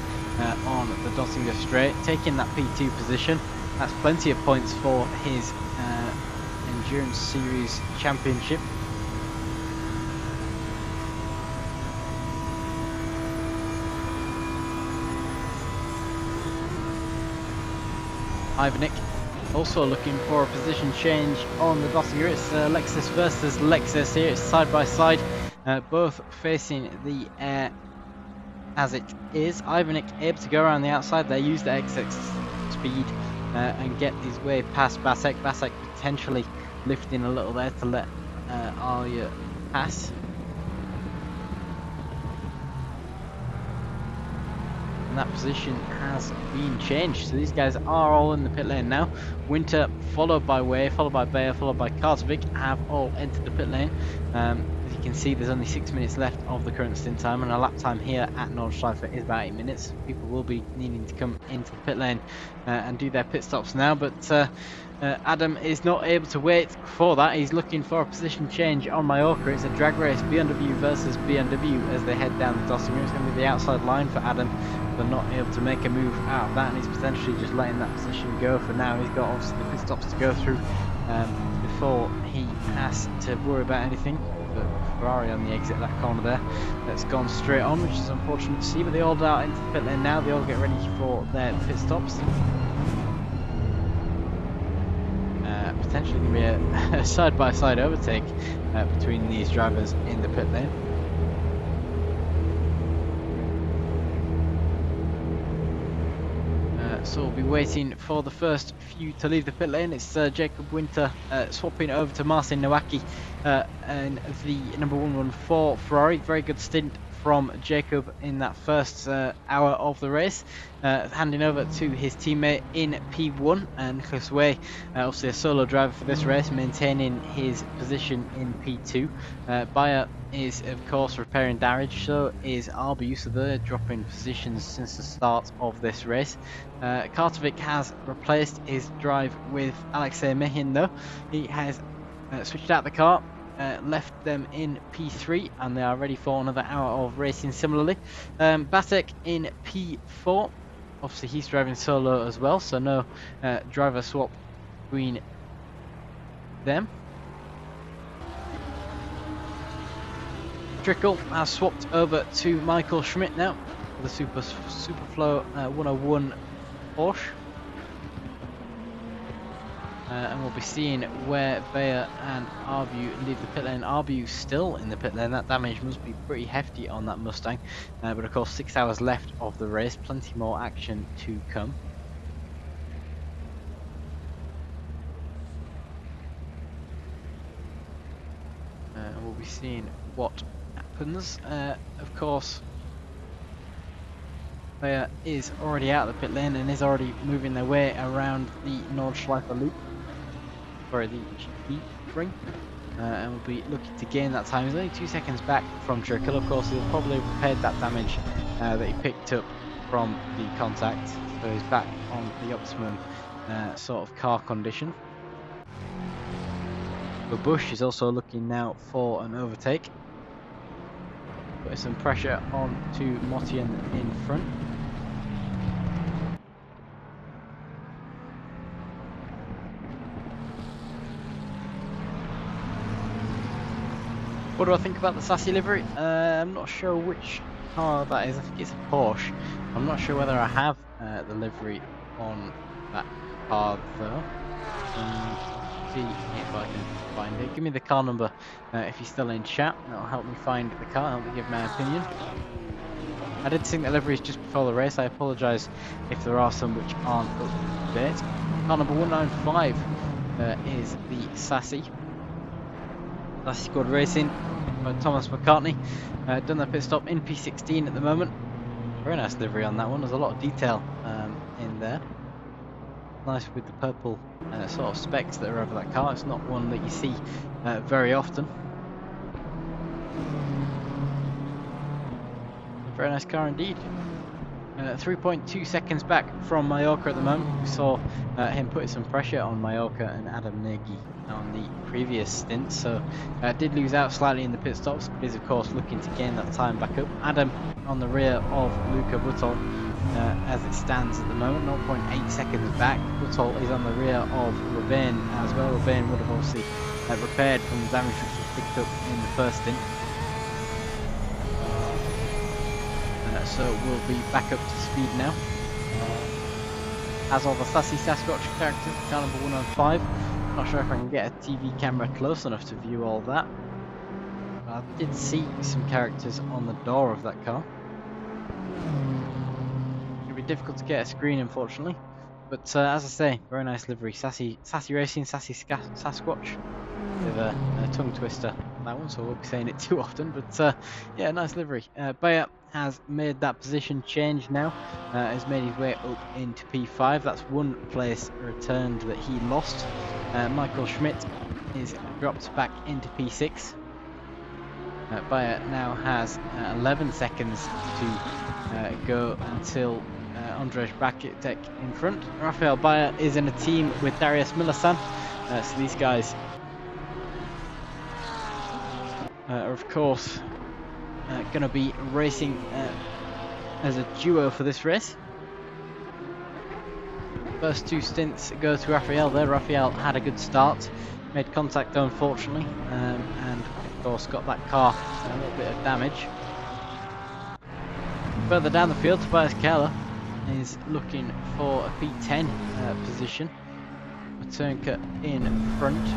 on the Dossinger straight, taking that P2 position. That's plenty of points for his Endurance Series Championship. Ivanik also looking for a position change on the Dossinger. It's Lexus versus Lexus here. It's side by side, both facing the air as it is. Ivanik able to go around the outside there, use the excess speed and get his way past Basek. Basek potentially lifting a little there to let Arya pass. And that position has been changed. So these guys are all in the pit lane now. Winter, followed by Way, followed by Bayer, followed by Kartvik, have all entered the pit lane. As you can see, there's only 6 minutes left of the current stint time, and a lap time here at Nordschleife is about 8 minutes. People will be needing to come into the pit lane and do their pit stops now, but Adam is not able to wait for that. He's looking for a position change on Mallorca. It's a drag race, BMW versus BMW, as they head down the Dossinger. It's going to be the outside line for Adam. They're not able to make a move out of that, and he's potentially just letting that position go for now. He's got obviously the pit stops to go through before he has to worry about anything. But Ferrari on the exit of that corner there, that's gone straight on, which is unfortunate to see, but they all dart into the pit lane now. They all get ready for their pit stops. Potentially going to be a side-by-side overtake between these drivers in the pit lane. So we'll be waiting for the first few to leave the pit lane. It's Jacob Winter swapping over to Marcin Nowacki and the number 114 Ferrari. Very good stint from Jacob in that first hour of the race, handing over to his teammate in P1, and Nicholas Way, obviously a solo driver for this race, maintaining his position in P2. Bayer is of course repairing damage, so is Arbu, so they're dropping positions since the start of this race. Kartvik has replaced his drive with Alexei Mehin though. He has switched out the car, left them in P3, and they are ready for another hour of racing similarly. Batek in P4. Obviously, he's driving solo as well, so no driver swap between them. Trickle has swapped over to Michael Schmidt now, the Superflow 101 Porsche. And we'll be seeing where Bayer and Arbu leave the pit lane. Arbu still in the pit lane. That damage must be pretty hefty on that Mustang. But of course, 6 hours left of the race. Plenty more action to come. And we'll be seeing what happens. Of course, Bayer is already out of the pit lane and is already moving their way around the Nordschleife loop. For the GP ring, and we'll be looking to gain that time. He's only 2 seconds back from Trickle. Of course, he'll probably have repaired that damage that he picked up from the contact, so he's back on the optimum sort of car condition. But Bush is also looking now for an overtake. Put some pressure on to Motian in front. What do I think about the Sassy livery? I'm not sure which car that is. I think it's a Porsche. I'm not sure whether I have the livery on that car though. See if I can find it. Give me the car number if you're still in chat. That'll help me find the car, help me give my opinion. I did think the liveries just before the race. I apologise if there are some which aren't up to date. Car number 195 is the Sassy. Sassy Squad Racing by Thomas McCartney. Done their pit stop in P16 at the moment. Very nice livery on that one. There's a lot of detail in there. Nice with the purple sort of specs that are over that car. It's not one that you see very often. Very nice car indeed. 3.2 seconds back from Mallorca at the moment. We saw him putting some pressure on Mallorca and Adam Nagy on the previous stint, so did lose out slightly in the pit stops, but is of course looking to gain that time back up. Adam on the rear of Luca Butol as it stands at the moment, 0.8 seconds back. Butol is on the rear of Robin as well. Robin would have obviously repaired from the damage which was picked up in the first stint. So we'll be back up to speed now. As are the Sassy Sasquatch characters, car number 105. Not sure if I can get a TV camera close enough to view all that. But I did see some characters on the door of that car. It'll be difficult to get a screen, unfortunately. But as I say, very nice livery. Sassy Racing, Sassy Sasquatch. Bit of a tongue twister on that one, so I won't be saying it too often. But yeah, nice livery. Bayer has made that position change now. Has made his way up into P5. That's one place returned that he lost. Michael Schmidt is dropped back into P6. Bayer now has 11 seconds to go until Andrzej Bakitek in front. Rafael Bayer is in a team with Darius Milasan. So these guys are of course going to be racing as a duo for this race. First two stints go to Rafael there. Rafael had a good start, made contact though unfortunately, and of course got that car a little bit of damage. Further down the field, Tobias Keller is looking for a P10 position. Maternka in front.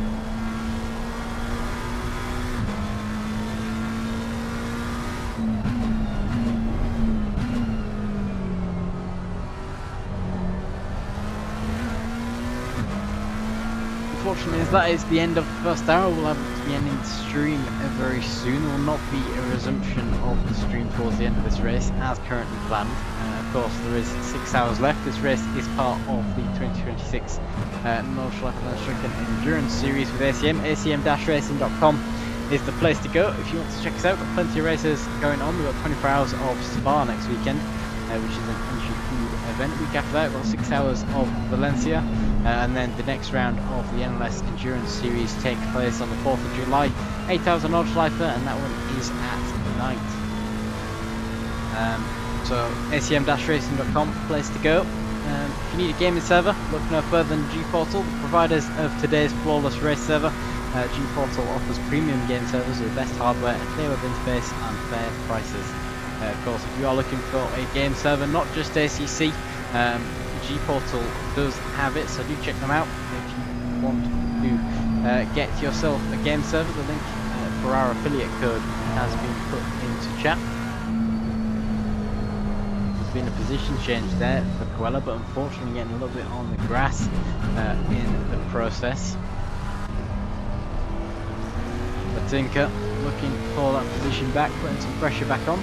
Unfortunately, as that is the end of the first hour, we'll have the ending stream very soon. There will not be a resumption of the stream towards the end of this race as currently planned. Of course, there is 6 hours left. This race is part of the 2026 Nordschleife Endurance Series with ACM. ACM-racing.com is the place to go if you want to check us out. Got plenty of races going on. We've got 24 hours of Spa next weekend, which is an entry food event. Week after that, we've got 6 hours of Valencia. and then the next round of the NLS Endurance Series takes place on the 4th of July, 8 hours on Nordschleife, and that one is at night. So acm-racing.com, place to go. If you need a gaming server, look no further than G-Portal, the providers of today's flawless race server. G-Portal offers premium game servers with the best hardware, a clear web interface and fair prices. Of course, if you are looking for a game server, not just ACC, G-Portal does have it, so do check them out. If you want to get yourself a game server, the link for our affiliate code has been put into chat. There's been a position change there for Coella, but unfortunately getting a little bit on the grass in the process. Tinker looking for that position back, putting some pressure back on.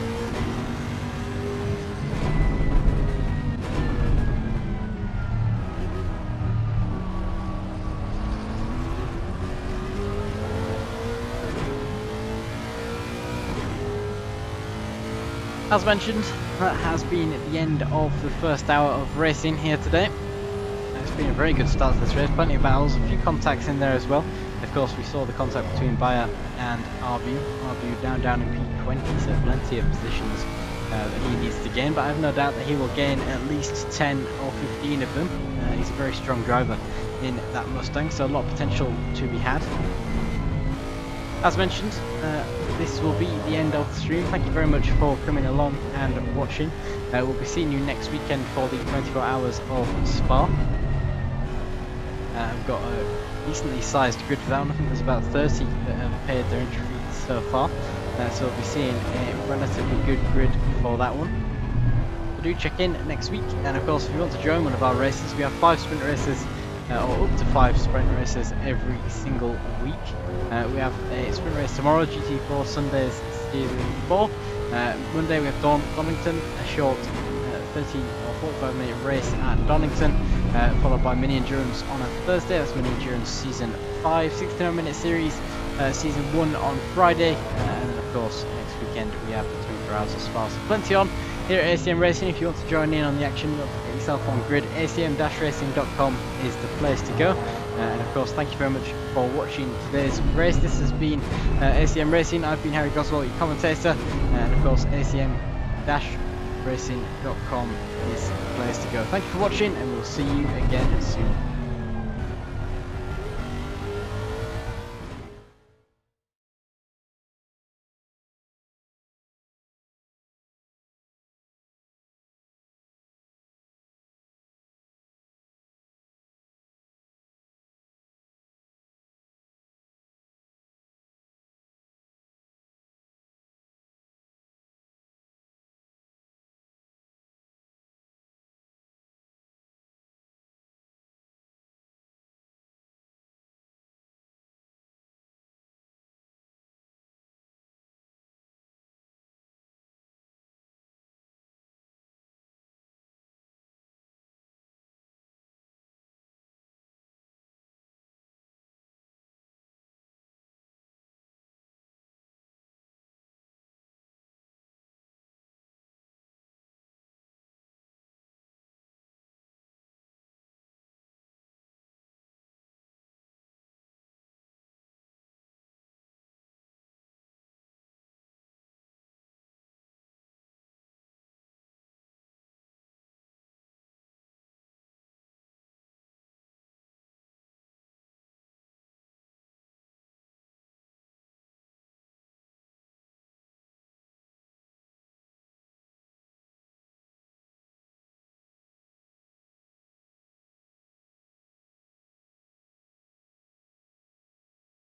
As mentioned, that has been the end of the first hour of racing here today. It's been a very good start to this race, plenty of battles, a few contacts in there as well. Of course, we saw the contact between Bayer and Arbu down in P20, so plenty of positions that he needs to gain, but I have no doubt that he will gain at least 10 or 15 of them. He's a very strong driver in that Mustang, so a lot of potential to be had. As mentioned, this will be the end of the stream. Thank you very much for coming along and watching. We'll be seeing you next weekend for the 24 hours of Spa. I've got a decently sized grid for that one. I think there's about 30 that have paid their entry fees so far, so we'll be seeing a relatively good grid for that one. So do check in next week, and of course if you want to join one of our races, we have 5 sprint races, or up to 5 sprint races every single week. We have a sprint race tomorrow, GT4 Sundays Series 4. Monday we have Donington, a short 30 or 45 minute race at Donington, followed by mini endurance on a Thursday. That's mini endurance season 5, 69 minute series, season 1 on Friday, and then of course next weekend we have the 24 hours of Spa. So plenty on here at ACM Racing. If you want to join in on the action, get yourself on grid. acm-racing.com is the place to go. And of course, thank you very much for watching today's race. This has been ACM Racing. I've been Harry Goswell, your commentator, and of course acm-racing.com is the place to go. Thank you for watching, and we'll see you again soon.